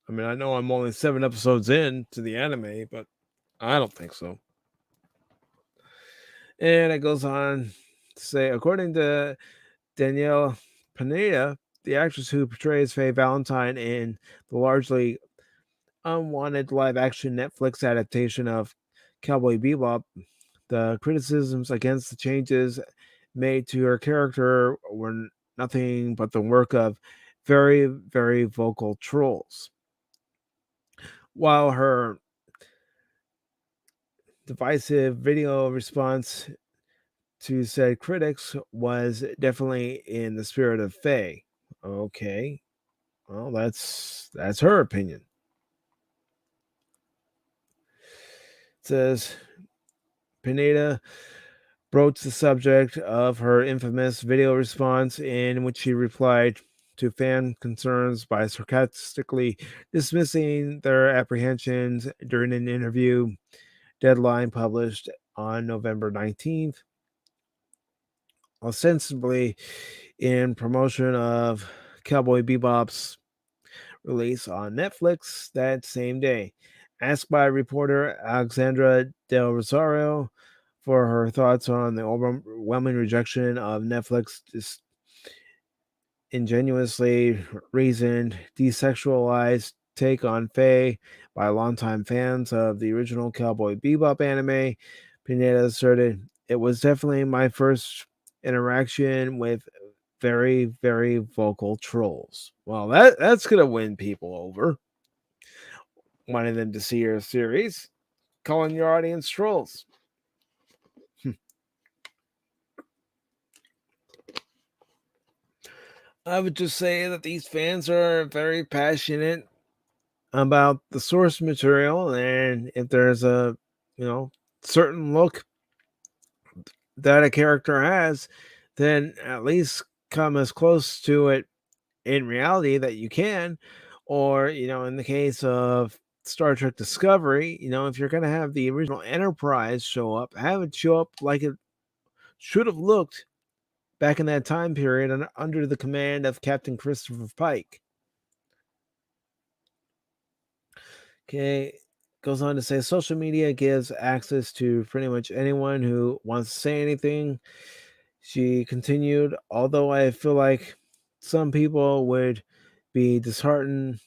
I mean, I know I'm only 7 episodes in to the anime, but I don't think so. And it goes on to say, according to Danielle Pineda, the actress who portrays Faye Valentine in the largely unwanted live-action Netflix adaptation of Cowboy Bebop, the criticisms against the changes made to her character were nothing but the work of very, very vocal trolls. While her divisive video response to said critics was definitely in the spirit of Faye. Okay. Well, that's her opinion. It says Pineda broached the subject of her infamous video response in which she replied to fan concerns by sarcastically dismissing their apprehensions during an interview deadline published on November 19th, ostensibly in promotion of Cowboy Bebop's release on Netflix that same day. Asked by reporter Alexandra Del Rosario for her thoughts on the overwhelming rejection of Netflix's ingenuously reasoned, desexualized take on Faye by longtime fans of the original Cowboy Bebop anime, Pineda asserted, "It was definitely my first interaction with very, very vocal trolls." Well, that's gonna win people over, wanting them to see your series, calling your audience trolls. I would just say that these fans are very passionate about the source material, and if there's a certain look that a character has, then at least come as close to it in reality that you can. Or, in the case of Star Trek Discovery, if you're going to have the original Enterprise show up, have it show up like it should have looked back in that time period and under the command of Captain Christopher Pike. Okay. Goes on to say social media gives access to pretty much anyone who wants to say anything. She continued, although I feel like some people would be disheartened,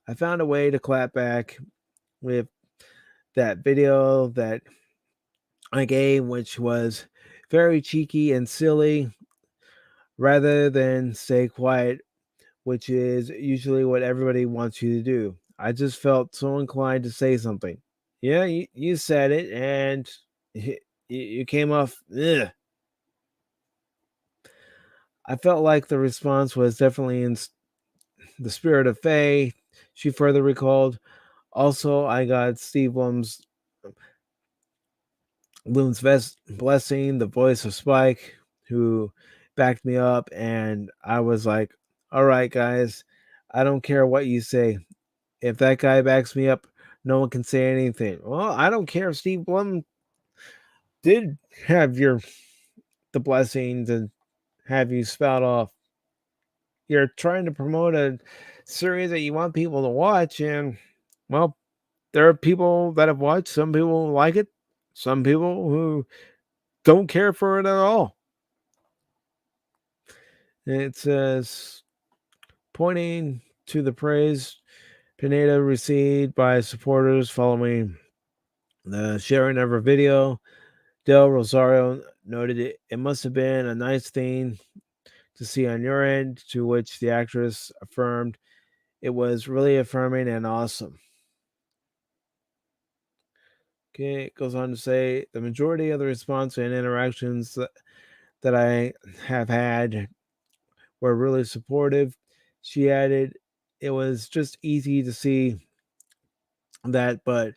I found a way to clap back with that video that I gave, which was very cheeky and silly, rather than stay quiet, which is usually what everybody wants you to do. I just felt so inclined to say something. Yeah, you said it, and you came off. Ugh. I felt like the response was definitely in the spirit of Faye. She further recalled, also, I got Steve Bloom's blessing, the voice of Spike, who backed me up, and I was like, all right, guys, I don't care what you say. If that guy backs me up, no one can say anything. Well, I don't care if Steve Blum did have the blessings and have you spout off. You're trying to promote a series that you want people to watch, and well, there are people that have watched. Some people like it. Some people who don't care for it at all. It says, pointing to the praise Pineda received by supporters following the sharing of her video, Del Rosario noted it must have been a nice thing to see on your end, to which the actress affirmed it was really affirming and awesome. Okay, it goes on to say the majority of the response and interactions that I have had were really supportive. She added, it was just easy to see that, but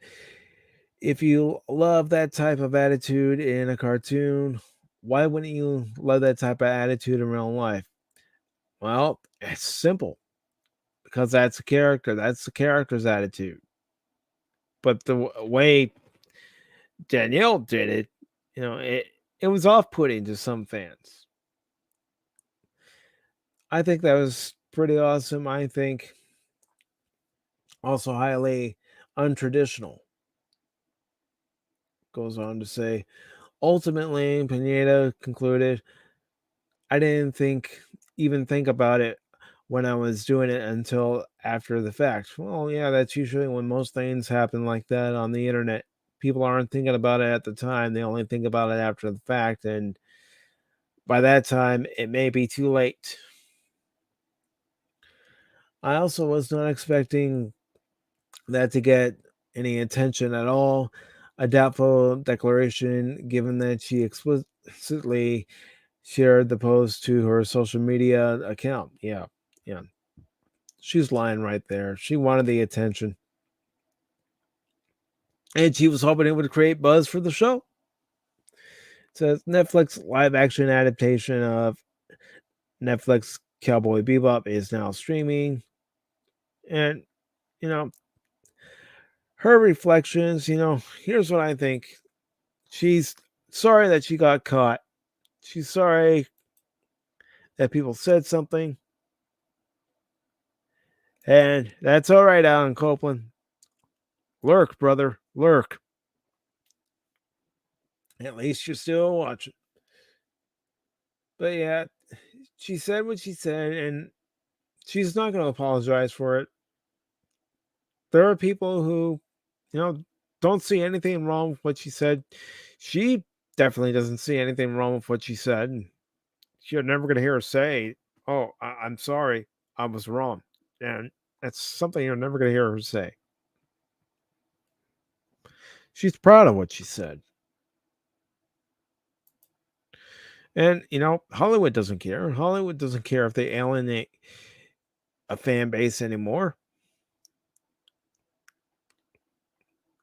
if you love that type of attitude in a cartoon, why wouldn't you love that type of attitude in real life? Well, it's simple because that's a character. That's the character's attitude. But the way Danielle did it, it was off-putting to some fans. I think that was pretty awesome. I think also highly untraditional. Goes on to say, ultimately, Pineda concluded, I didn't even think about it when I was doing it until after the fact. Well, yeah, that's usually when most things happen like that on the internet. People aren't thinking about it at the time. They only think about it after the fact. And by that time, it may be too late. I also was not expecting that to get any attention at all. A doubtful declaration, given that she explicitly shared the post to her social media account. Yeah, yeah. She's lying right there. She wanted the attention. And she was hoping it would create buzz for the show. It says Netflix live action adaptation of Netflix Cowboy Bebop is now streaming. And, you know, her reflections, here's what I think. She's sorry that she got caught. She's sorry that people said something. And that's all right, Alan Copeland. Lurk, brother. Lurk. At least you're still watching. But yeah, she said what she said, and she's not going to apologize for it. There are people who, don't see anything wrong with what she said. She definitely doesn't see anything wrong with what she said. You're never going to hear her say, "Oh, I'm sorry, I was wrong," and that's something you're never going to hear her say. She's proud of what she said. And, Hollywood doesn't care. Hollywood doesn't care if they alienate a fan base anymore.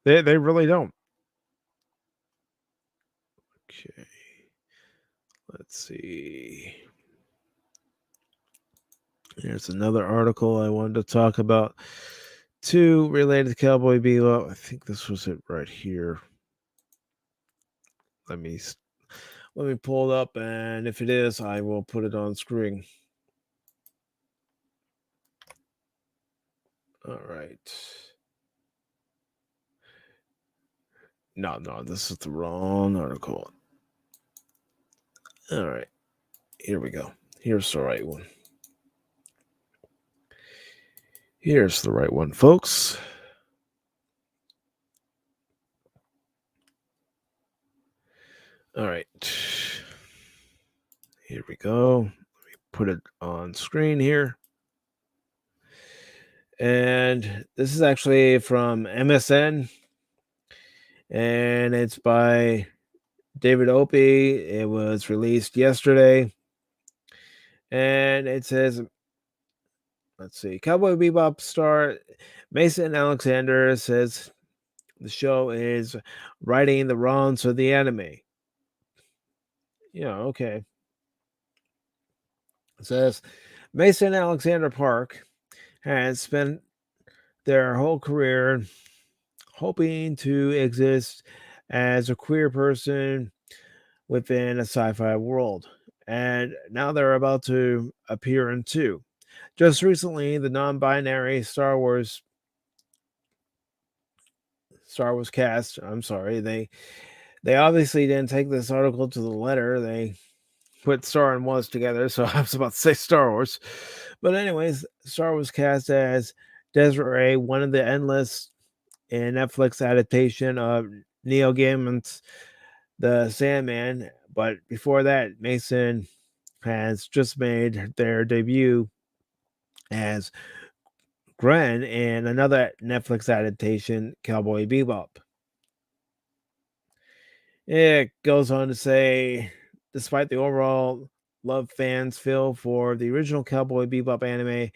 They really don't. Okay. Let's see. Here's another article I wanted to talk about. Two related to Cowboy Bebop. I think this was it right here. Let me pull it up, and if it is, I will put it on screen. All right. No, this is the wrong article. All right. Here we go. Here's the right one. Here's the right one, folks. All right. Here we go. Let me put it on screen here. And this is actually from MSN. And it's by David Opie. It was released yesterday. And it says, let's see, Cowboy Bebop star Mason Alexander says the show is righting the wrongs of the anime. Yeah, okay. It says Mason Alexander Park has spent their whole career hoping to exist as a queer person within a sci-fi world, and now they're about to appear in two. Just recently, the non-binary Star Wars cast. I'm sorry, they obviously didn't take this article to the letter. They put Star and Was together, so I was about to say Star Wars. But anyways, Star was cast as Desiree, one of the endless in Netflix adaptation of Neil Gaiman's The Sandman. But before that, Mason has just made their debut as Gren in another Netflix adaptation, Cowboy Bebop. It goes on to say, despite the overall love fans feel for the original Cowboy Bebop anime,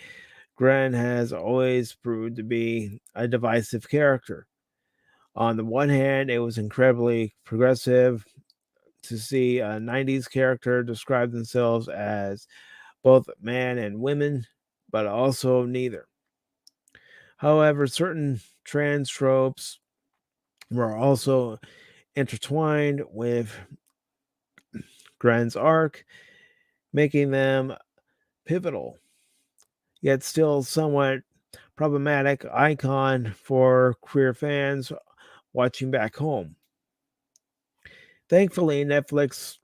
Gren has always proved to be a divisive character. On the one hand, it was incredibly progressive to see a 90s character describe themselves as both man and women, but also neither. However, certain trans tropes were also intertwined with Gren's arc, making them pivotal, yet still somewhat problematic icon for queer fans watching back home. Thankfully, Netflix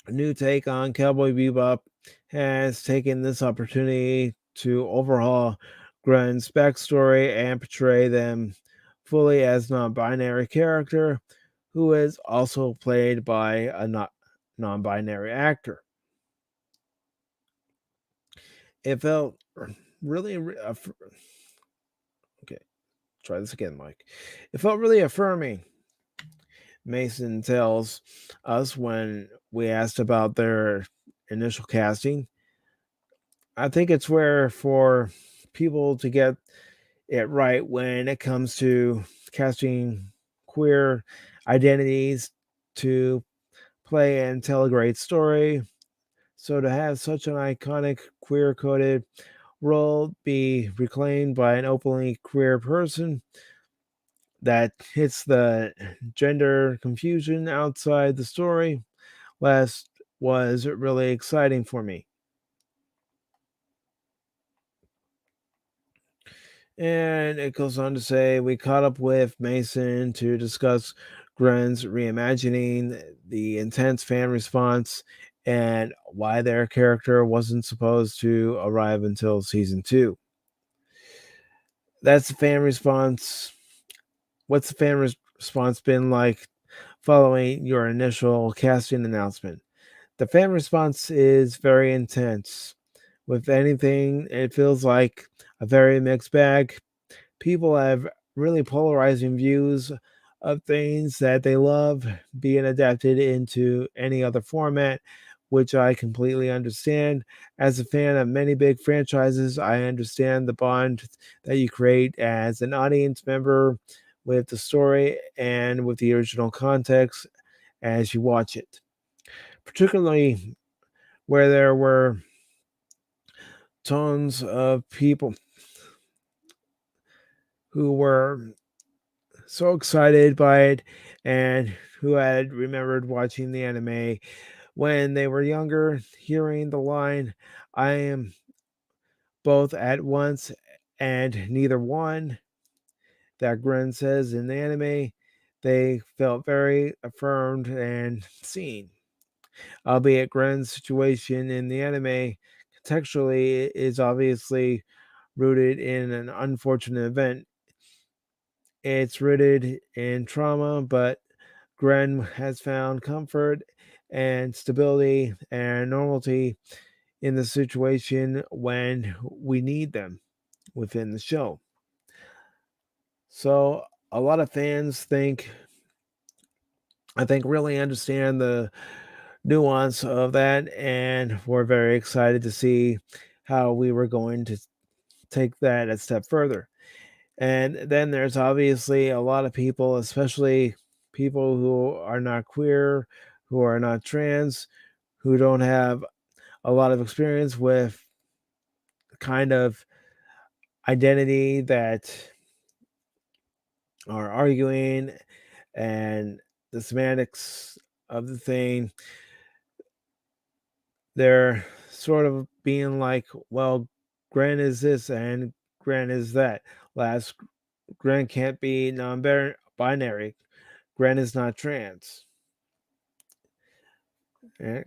new take on Cowboy Bebop has taken this opportunity to overhaul Gren's backstory and portray them fully as non-binary character who is also played by a non-binary actor. It felt really okay. Try this again, Mike. It felt really affirming. Mason tells us when we asked about their initial casting. I think it's rare for people to get it right when it comes to casting queer identities to play and tell a great story. So to have such an iconic queer coded role be reclaimed by an openly queer person that hits the gender confusion outside the story last was really exciting for me. And it goes on to say, we caught up with Mason to discuss Gren's reimagining, the intense fan response, and why their character wasn't supposed to arrive until season 2. That's the fan response. What's the fan response been like following your initial casting announcement? The fan response is very intense. With anything, it feels like a very mixed bag. People have really polarizing views of things that they love being adapted into any other format, which I completely understand. As a fan of many big franchises, I understand the bond that you create as an audience member with the story and with the original context as you watch it, particularly where there were tons of people who were so excited by it and who had remembered watching the anime when they were younger, hearing the line, I am both at once and neither one, that Gren says in the anime, they felt very affirmed and seen. Albeit Gren's situation in the anime contextually is obviously rooted in an unfortunate event. It's rooted in trauma, but Gren has found comfort and stability and normality in the situation when we need them within the show. So a lot of fans I think really understand the nuance of that, and we're very excited to see how we were going to take that a step further. And then there's obviously a lot of people, especially people who are not queer, who are not trans, who don't have a lot of experience with kind of identity that are arguing and the semantics of the thing. They're sort of being like, well, Gren is this and Gren is that. Last Gren can't be non-binary. Gren is not trans. And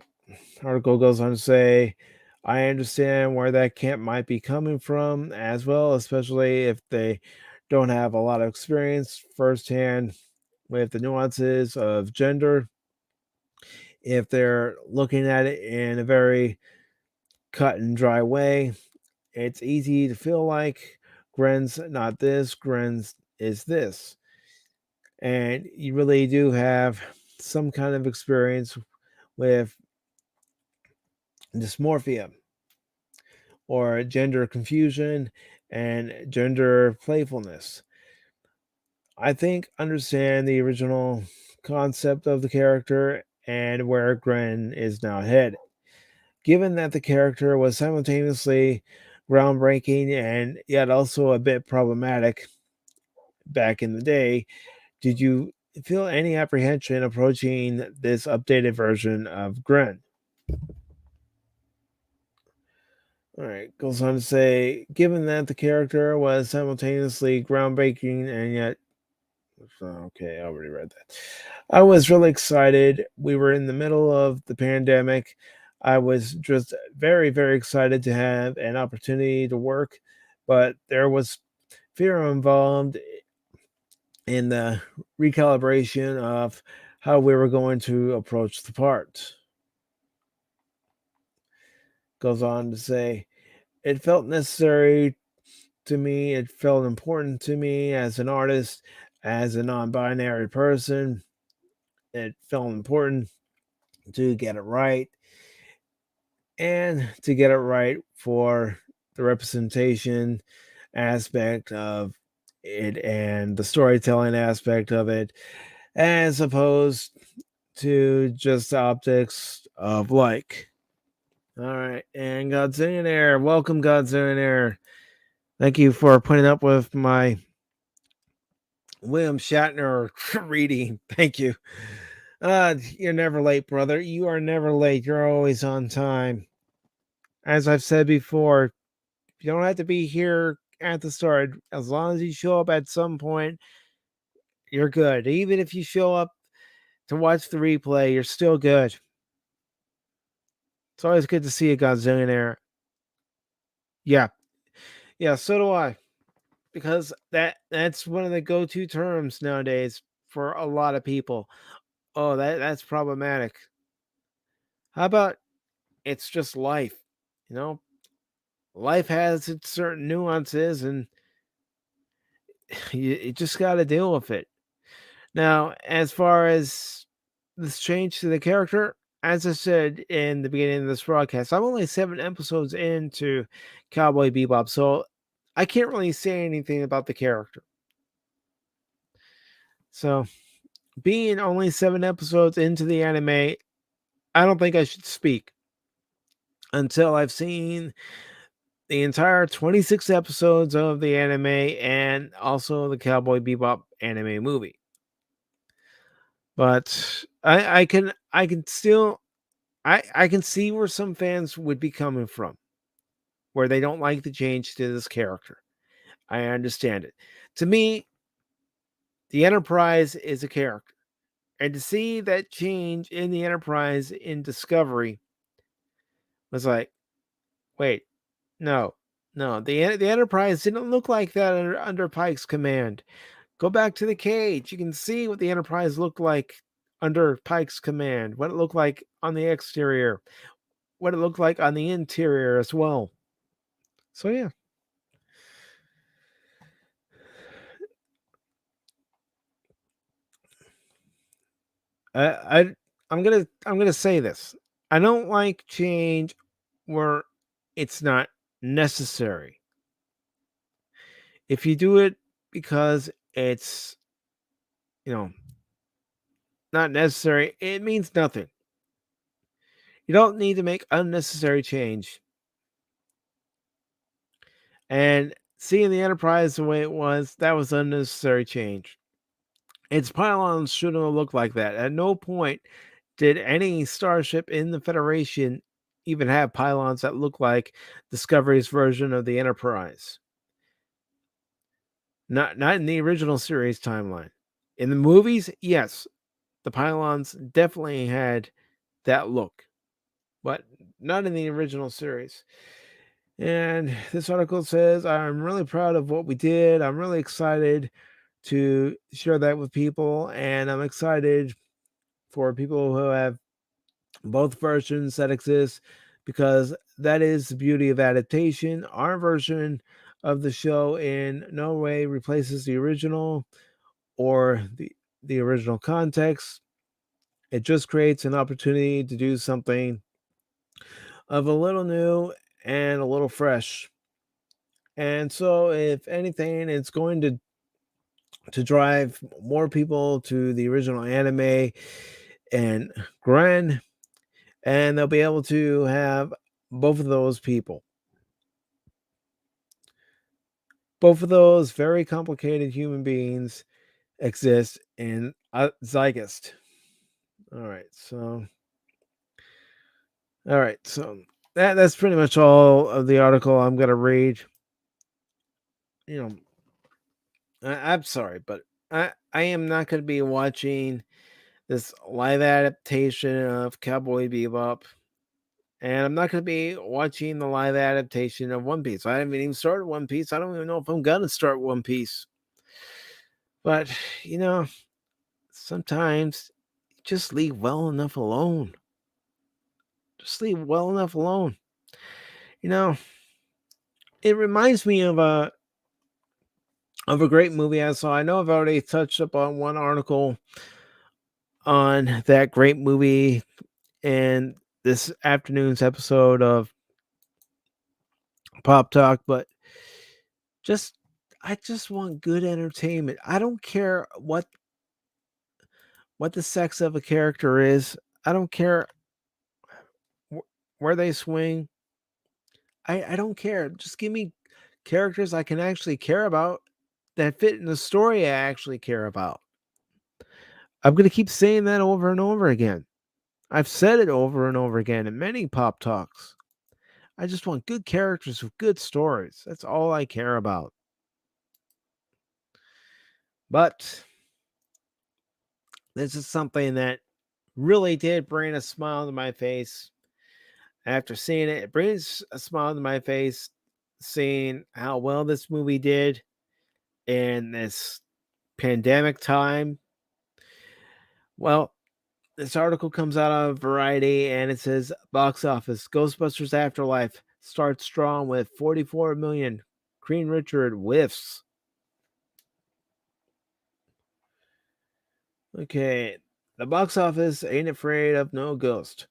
article goes on to say, I understand where that camp might be coming from as well, especially if they don't have a lot of experience firsthand with the nuances of gender. If they're looking at it in a very cut and dry way, it's easy to feel like Gren's not this, Gren's is this. And you really do have some kind of experience with dysmorphia or gender confusion and gender playfulness. I think understand the original concept of the character and where Gren is now headed. Given that the character was simultaneously groundbreaking and yet also a bit problematic back in the day, did you feel any apprehension approaching this updated version of Gren? All right, goes on to say, given that the character was simultaneously groundbreaking and yet, okay, I already read that. I was really excited. We were in the middle of the pandemic. I was just very, very excited to have an opportunity to work, but there was fear involved in the recalibration of how we were going to approach the part. Goes on to say, it felt necessary to me, it felt important to me as an artist, as a non binary person. It felt important to get it right and to get it right for the representation aspect of it and the storytelling aspect of it, as opposed to just the optics of like. All right, and Godzillionaire, welcome Godzillionaire. Thank you for putting up with my William Shatner reading. Thank you. You're never late, brother. You are never late. You're always on time. As I've said before, you don't have to be here at the start. As long as you show up at some point, you're good. Even if you show up to watch the replay, you're still good. It's always good to see a Godzillionaire. Yeah. Yeah, so do I. Because that's one of the go-to terms nowadays for a lot of people. Oh, that's problematic. How about it's just life? You know, life has its certain nuances and you just got to deal with it. Now, as far as this change to the character, as I said in the beginning of this broadcast, I'm only 7 episodes into Cowboy Bebop, so I can't really say anything about the character. So, being only 7 episodes into the anime, I don't think I should speak until I've seen the entire 26 episodes of the anime and also the Cowboy Bebop anime movie. But I can still I can see where some fans would be coming from, where they don't like the change to this character. I understand it. To me, the Enterprise is a character. And to see that change in the Enterprise in Discovery was like, wait, no, no. The Enterprise didn't look like that under Pike's command. Go back to the cage. You can see what the Enterprise looked like under Pike's command, what it looked like on the exterior, what it looked like on the interior as well. So yeah. I I'm gonna say this. I don't like change where it's not necessary. If you do it because it's, you know, not necessary, it means nothing. You don't need to make unnecessary change. And seeing the Enterprise the way it was, that was unnecessary change. Its pylons shouldn't have looked like that. At no point did any starship in the Federation even have pylons that look like Discovery's version of the Enterprise. Not in the original series timeline. In the movies, yes, the pylons definitely had that look, but not in the original series. And this article says, I'm really proud of what we did. I'm really excited to share that with people. And I'm excited for people who have both versions that exist because that is the beauty of adaptation. Our version of the show in no way replaces the original or the original context. It just creates an opportunity to do something of a little new and a little fresh. And so, if anything, it's going to drive more people to the original anime and Gren, and they'll be able to have both of those people. Both of those very complicated human beings exist in a zygote. All right, so that's pretty much all of the article I'm gonna read. You know, I'm sorry, but I am not gonna be watching this live adaptation of Cowboy Bebop, and I'm not gonna be watching the live adaptation of One Piece. I haven't even started One Piece. I don't even know if I'm gonna start One Piece. But you know, sometimes just leave well enough alone. Just leave well enough alone. You know, it reminds me of a great movie I saw. I know I've already touched up on one article on that great movie in this afternoon's episode of Pop Talk, but just I just want good entertainment. I don't care what the sex of a character is. I don't care where they swing. I don't care. Just give me characters I can actually care about that fit in the story I actually care about. I'm going to keep saying that over and over again. I've said it over and over again in many pop talks. I just want good characters with good stories. That's all I care about. But this is something that really did bring a smile to my face after seeing it. It brings a smile to my face seeing how well this movie did in this pandemic time. Well, this article comes out of Variety and it says box office Ghostbusters Afterlife starts strong with 44 million. Queen Richard whiffs. Okay, the box office ain't afraid of no ghost.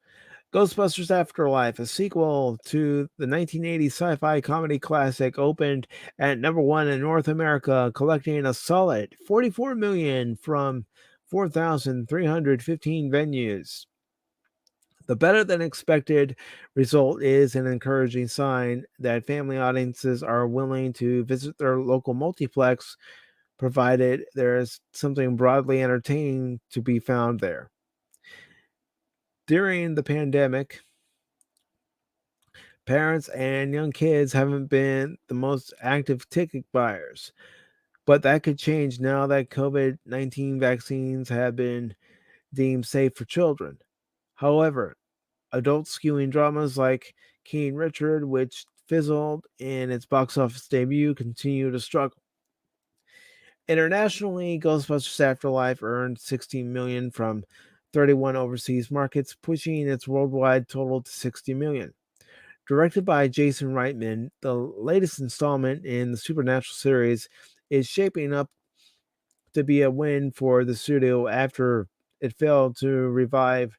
Ghostbusters Afterlife, a sequel to the 1980 sci-fi comedy classic, opened at number 1 in North America, collecting a solid 44 million from 4,315 venues. The better than expected result is an encouraging sign that family audiences are willing to visit their local multiplex, provided there is something broadly entertaining to be found there. During the pandemic, parents and young kids haven't been the most active ticket buyers, but that could change now that COVID-19 vaccines have been deemed safe for children. However, adult skewing dramas like King Richard, which fizzled in its box office debut, continue to struggle. Internationally, Ghostbusters Afterlife earned 16 million from 31 overseas markets, pushing its worldwide total to 60 million. Directed by Jason Reitman, the latest installment in the Supernatural series is shaping up to be a win for the studio after it failed to revive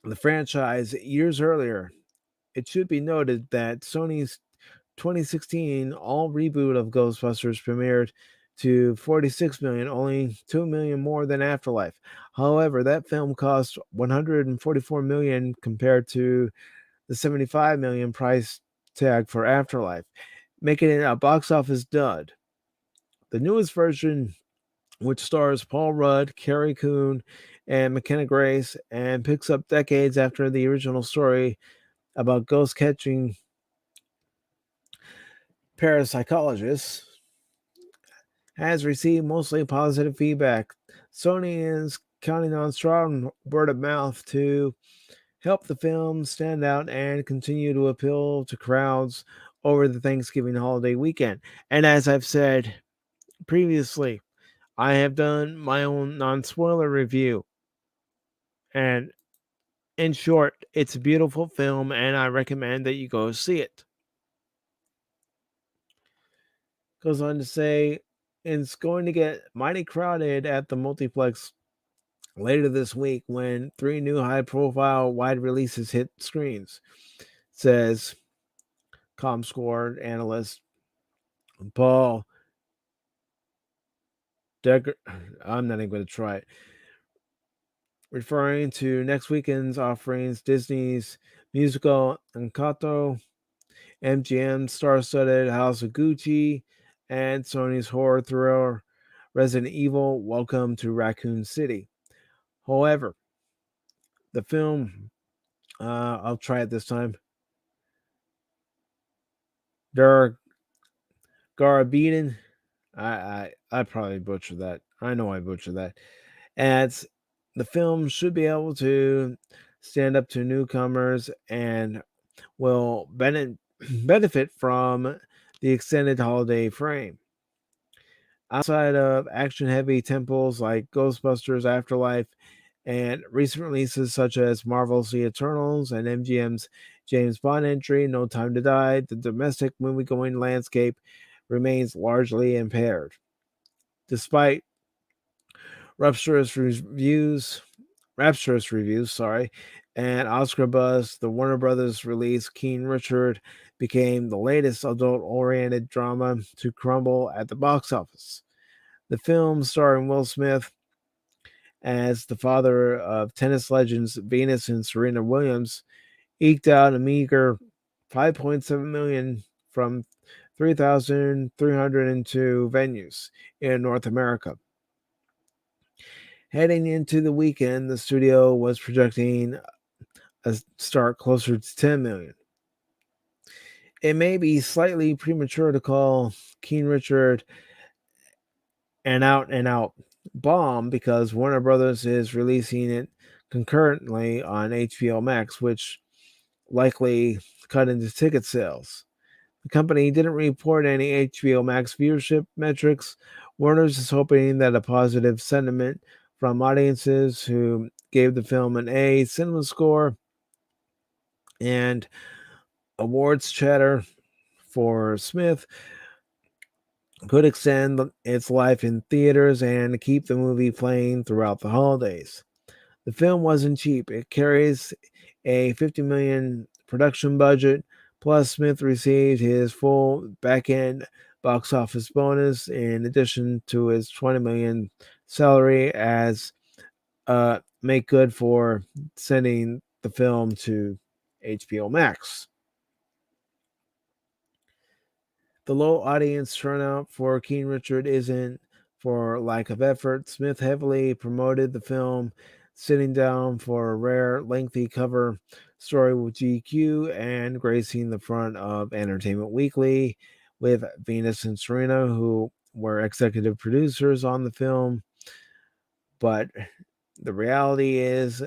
the franchise years earlier. It should be noted that Sony's 2016 all reboot of Ghostbusters premiered to 46 million, only 2 million more than Afterlife. However, that film cost 144 million compared to the 75 million price tag for Afterlife, making it a box office dud. The newest version, which stars Paul Rudd, Carrie Coon, and McKenna Grace, and picks up decades after the original story about ghost catching parapsychologists, has received mostly positive feedback. Sony is counting on strong word of mouth to help the film stand out and continue to appeal to crowds over the Thanksgiving holiday weekend. And as I've said previously, I have done my own non-spoiler review. And in short, it's a beautiful film and I recommend that you go see it. Goes on to say it's going to get mighty crowded at the multiplex later this week when 3 new high-profile wide releases hit screens, says ComScore analyst Paul Decker. I'm not even going to try it. Referring to next weekend's offerings, Disney's musical Encanto, MGM's star-studded House of Gucci, and Sony's horror thriller Resident Evil: Welcome to Raccoon City. However, the film, I'll try it this time. Garabedin, I probably butchered that. I know I butchered that. Adds the film should be able to stand up to newcomers and will benefit from the extended holiday frame. Outside of action-heavy temples like Ghostbusters Afterlife and recent releases such as Marvel's The Eternals and MGM's James Bond entry, No Time to Die, the domestic movie-going landscape remains largely impaired. Despite rapturous reviews, and Oscar buzz, the Warner Brothers release King Richard became the latest adult-oriented drama to crumble at the box office. The film, starring Will Smith as the father of tennis legends Venus and Serena Williams, eked out a meager $5.7 million from 3,302 venues in North America. Heading into the weekend, the studio was projecting a start closer to 10 million. It may be slightly premature to call King Richard an out bomb because Warner Brothers is releasing it concurrently on HBO Max, which likely cut into ticket sales. The company didn't report any HBO Max viewership metrics. Warner's is hoping that a positive sentiment from audiences who gave the film an A cinema score and awards chatter for Smith could extend its life in theaters and keep the movie playing throughout the holidays. The film wasn't cheap. It carries a $50 million production budget, plus Smith received his full back-end box office bonus in addition to his $20 million salary as make good for sending the film to HBO Max. The low audience turnout for King Richard isn't for lack of effort. Smith heavily promoted the film, sitting down for a rare, lengthy cover story with GQ and gracing the front of Entertainment Weekly with Venus and Serena, who were executive producers on the film. But the reality is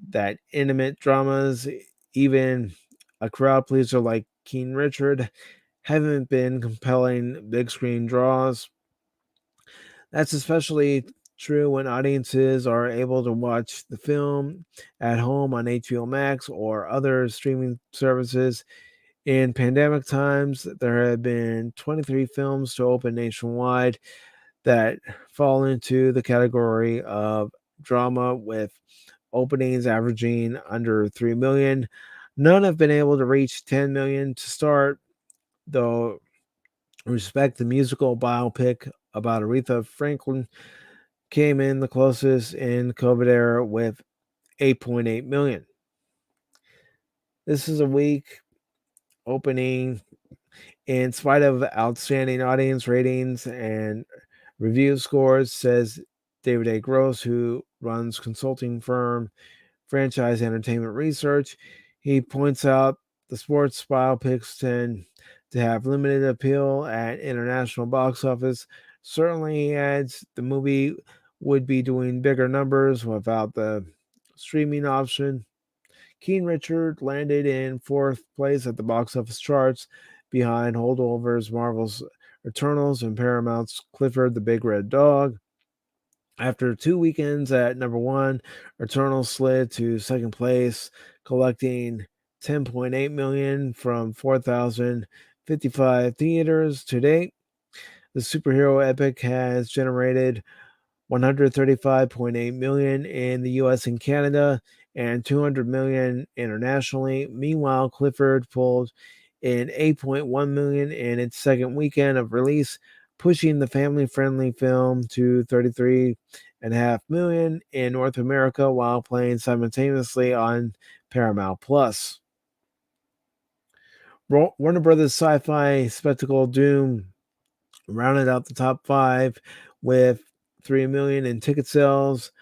that intimate dramas, even a crowd pleaser like King Richard, haven't been compelling big screen draws. That's especially true when audiences are able to watch the film at home on HBO Max or other streaming services. In pandemic times, there have been 23 films to open nationwide that fall into the category of drama, with openings averaging under 3 million. None have been able to reach 10 million to start, though Respect, the musical biopic about Aretha Franklin, came in the closest in COVID era with 8.8 million. This is a weak opening in spite of outstanding audience ratings and review scores, says David A. Gross, who runs consulting firm Franchise Entertainment Research. He points out the sports biopics tend to have limited appeal at international box office. Certainly adds the movie would be doing bigger numbers without the streaming option. King Richard landed in fourth place at the box office charts behind holdovers Marvel's Eternals and Paramount's Clifford the Big Red Dog. After 2 weekends at number one, Eternals slid to second place, collecting 10.8 million from 4,055 theaters to date. The superhero epic has generated 135.8 million in the US and Canada, and 200 million internationally. Meanwhile, Clifford pulled in 8.1 million in its second weekend of release, pushing the family-friendly film to 33.5 million in North America while playing simultaneously on Paramount Plus. Warner Brothers sci-fi spectacle Doom rounded out the top 5 with 3 million in ticket sales,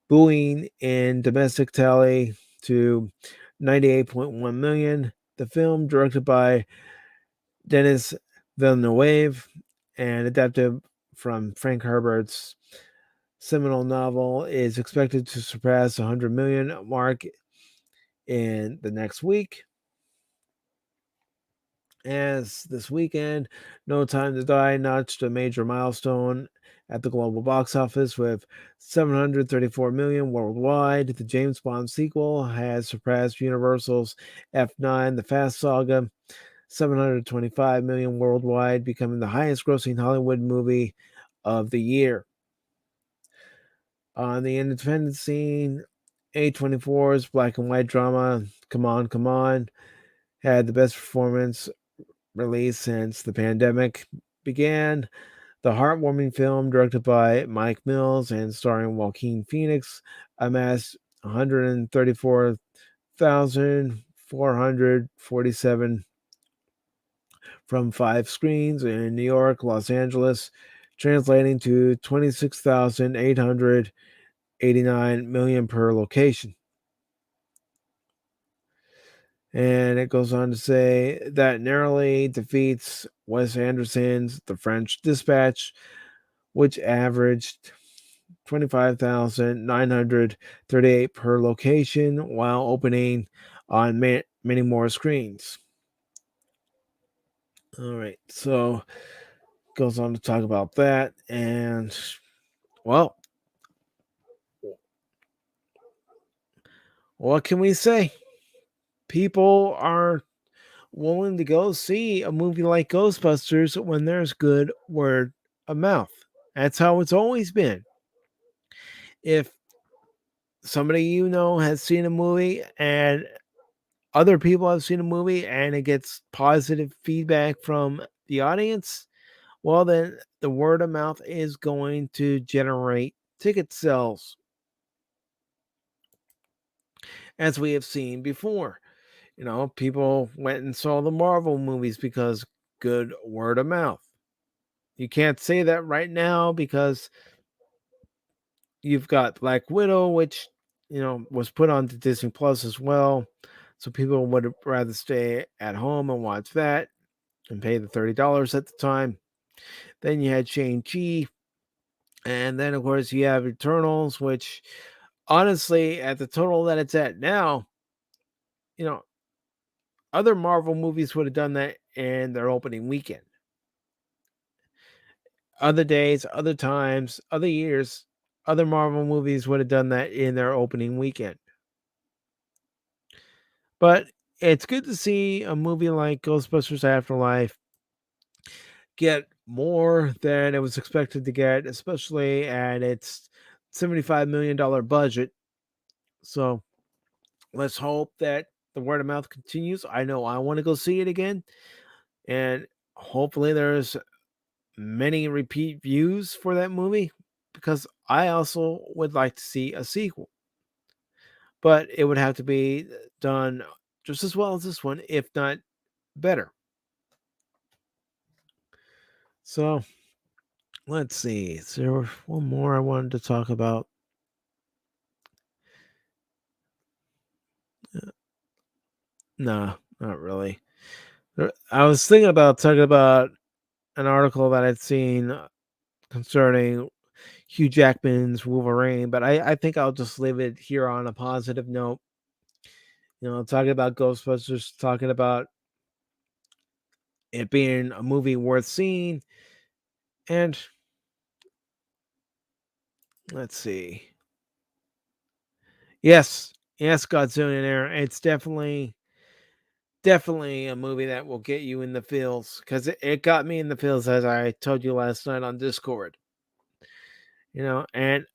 buoying in domestic tally to 98.1 million. The film, directed by Denis Villeneuve and adapted from Frank Herbert's seminal novel, is expected to surpass the 100 million mark in the next week. As this weekend, No Time to Die notched a major milestone at the global box office with 734 million worldwide. The James Bond sequel has surpassed Universal's F9, The Fast Saga, 725 million worldwide, becoming the highest grossing Hollywood movie of the year. On the independent scene, A24's black and white drama Come On, Come On had the best performance release since the pandemic began. The heartwarming film, directed by Mike Mills and starring Joaquin Phoenix, amassed 134,447 from 5 screens in New York, Los Angeles, translating to 26,889 million per location. And it goes on to say that narrowly defeats Wes Anderson's The French Dispatch, which averaged 25,938 per location while opening on many more screens. All right, so goes on to talk about that, and well, what can we say? People are willing to go see a movie like Ghostbusters when there's good word of mouth. That's how it's always been. If somebody you know has seen a movie and other people have seen a movie and it gets positive feedback from the audience, well, then the word of mouth is going to generate ticket sales, as we have seen before. You know, people went and saw the Marvel movies because good word of mouth. You can't say that right now because you've got Black Widow, which, was put onto Disney Plus as well. So people would rather stay at home and watch that and pay the $30 at the time. Then you had Shang-Chi. And then, of course, you have Eternals, which honestly, at the total that it's at now, you know, other Marvel movies would have done that in their opening weekend. Other days, other times, other years, other Marvel movies would have done that in their opening weekend. But it's good to see a movie like Ghostbusters Afterlife get more than it was expected to get, especially at its $75 million budget. So let's hope that the word of mouth continues. I know I want to go see it again. And hopefully there's many repeat views for that movie because I also would like to see a sequel. But it would have to be done just as well as this one, if not better. So let's see. Is there one more I wanted to talk about? No, not really. I was thinking about talking about an article that I'd seen concerning Hugh Jackman's Wolverine, but I think I'll just leave it here on a positive note. Talking about Ghostbusters, talking about it being a movie worth seeing. And let's see. Yes, Godzillionaire. It's definitely a movie that will get you in the feels because it got me in the feels, as I told you last night on Discord. And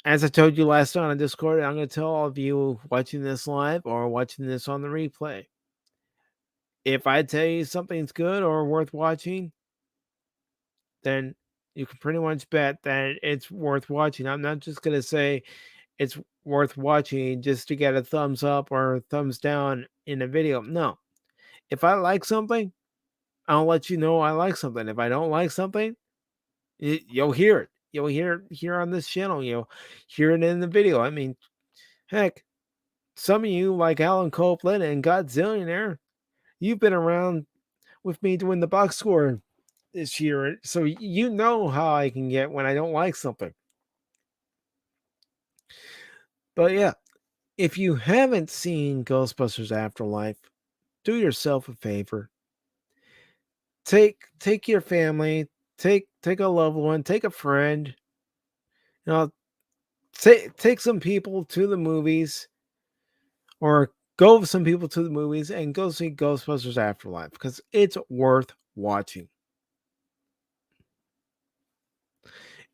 as I told you last night on Discord, I'm going to tell all of you watching this live or watching this on the replay. If I tell you something's good or worth watching, then you can pretty much bet that it's worth watching. I'm not just going to say it's worth watching just to get a thumbs up or a thumbs down in a video. No. If I like something, I'll let you know I like something. If I don't like something, you'll hear it. You'll hear it here on this channel. You'll hear it in the video. I mean, heck, some of you like Alan Copeland and Godzillionaire, you've been around with me doing the box score this year, so you know how I can get when I don't like something. But yeah, if you haven't seen Ghostbusters Afterlife, do yourself a favor. Take your family, take a loved one, take a friend, take some people to the movies, or go with some people to the movies and go see Ghostbusters Afterlife because it's worth watching.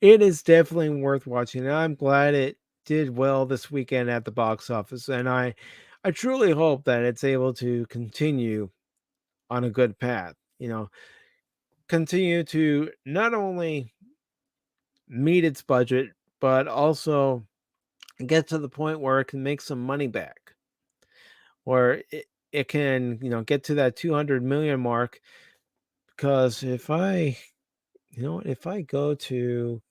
It is definitely worth watching, and I'm glad it did well this weekend at the box office, and I truly hope that it's able to continue on a good path. Continue to not only meet its budget, but also get to the point where it can make some money back, where it can, get to that 200 million mark. Because if I go to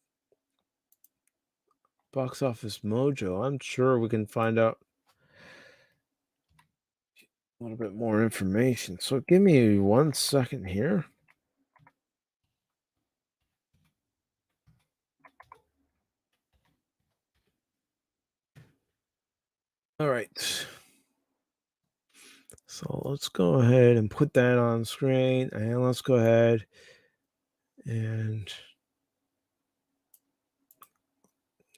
Box Office Mojo, I'm sure we can find out a little bit more information. So give me 1 second here. All right. So let's go ahead and put that on screen, and let's go ahead and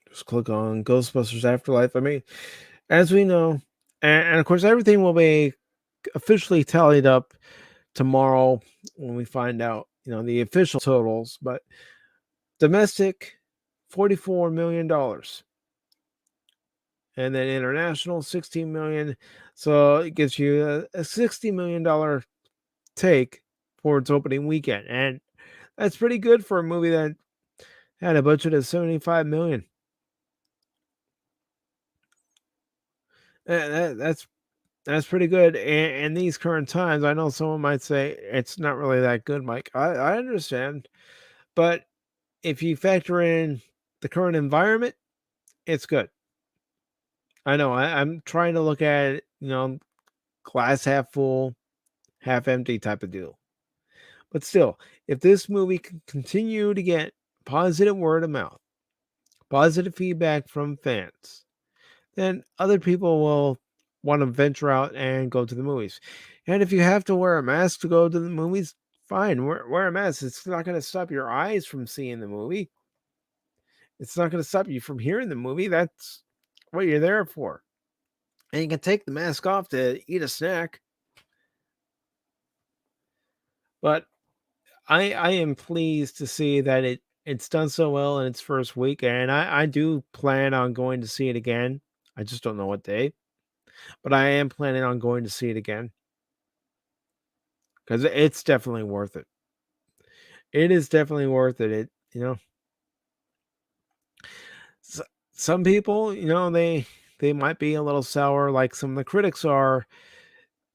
just click on Ghostbusters Afterlife. I mean, as we know, and of course, everything will be officially tallied up tomorrow when we find out, the official totals. But domestic, $44 million. And then international, 16 million. So it gives you a $60 million take for its opening weekend. And that's pretty good for a movie that had a budget of 75 million. That's pretty good. And in these current times, I know someone might say it's not really that good, Mike. I understand. But if you factor in the current environment, it's good. I know. I'm trying to look at it, glass half full, half empty type of deal. But still, if this movie can continue to get positive word of mouth, positive feedback from fans, then other people will want to venture out and go to the movies. And if you have to wear a mask to go to the movies, fine, wear a mask. It's not going to stop your eyes from seeing the movie. It's not going to stop you from hearing the movie. That's what you're there for. And you can take the mask off to eat a snack. But I am pleased to see that it's done so well in its first week, and I do plan on going to see it again. I just don't know what day, but I am planning on going to see it again because it's definitely worth it. It is definitely worth it. S Some people, they might be a little sour, like some of the critics are,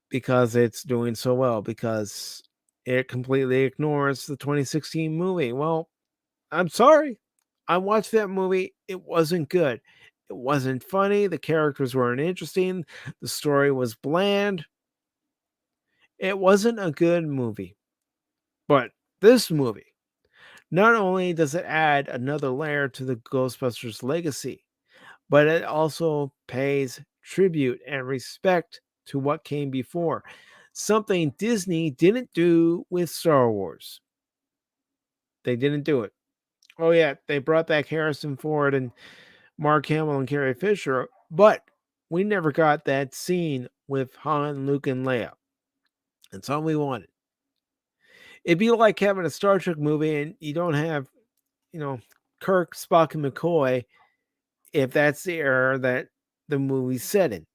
because it's doing so well, because it completely ignores the 2016 movie. Well, I'm sorry. I watched that movie. It wasn't good. It wasn't funny. The characters weren't interesting. The story was bland. It wasn't a good movie. But this movie, not only does it add another layer to the Ghostbusters legacy, but it also pays tribute and respect to what came before. Something Disney didn't do with Star Wars. They didn't do it. Oh, yeah, they brought back Harrison Ford and Mark Hamill and Carrie Fisher, but we never got that scene with Han, Luke, and Leia. That's all we wanted. It'd be like having a Star Trek movie and you don't have, you know, Kirk, Spock, and McCoy if that's the era that the movie's set in.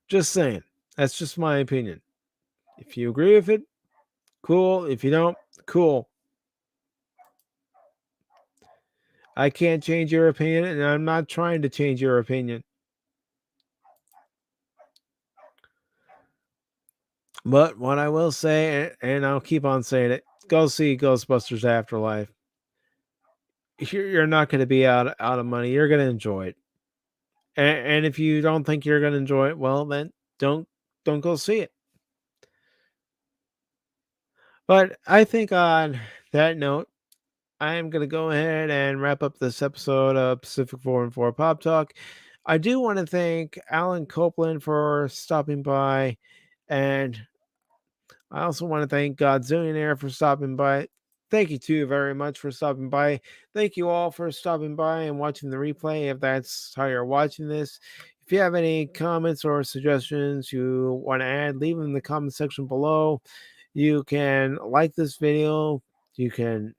Just saying. That's just my opinion. If you agree with it, cool. If you don't, cool. I can't change your opinion, and I'm not trying to change your opinion. But what I will say, and I'll keep on saying it, go see Ghostbusters Afterlife. You're not going to be out of money. You're going to enjoy it. And if you don't think you're going to enjoy it, well, then don't go see it. But I think on that note, I am going to go ahead and wrap up this episode of Pacific414 Pop Talk. I do want to thank Alan Copeland for stopping by, and I also want to thank Godzillionaire for stopping by. Thank you too very much for stopping by. Thank you all for stopping by and watching the replay if that's how you're watching this. If you have any comments or suggestions you want to add, leave them in the comment section below. You can like this video. You can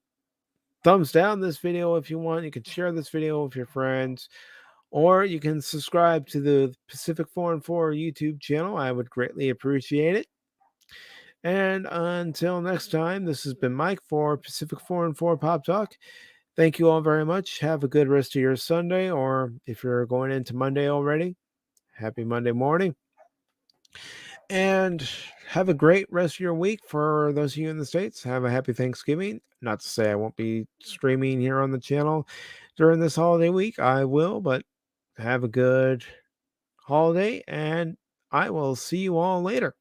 thumbs down this video if you want. You can share this video with your friends. Or you can subscribe to the Pacific414 YouTube channel. I would greatly appreciate it. And until next time, this has been Mike for Pacific414 Pop Talk. Thank you all very much. Have a good rest of your Sunday, or if you're going into Monday already, happy Monday morning. And have a great rest of your week. For those of you in the States, have a happy Thanksgiving. Not to say I won't be streaming here on the channel during this holiday week. I will, but have a good holiday, and I will see you all later.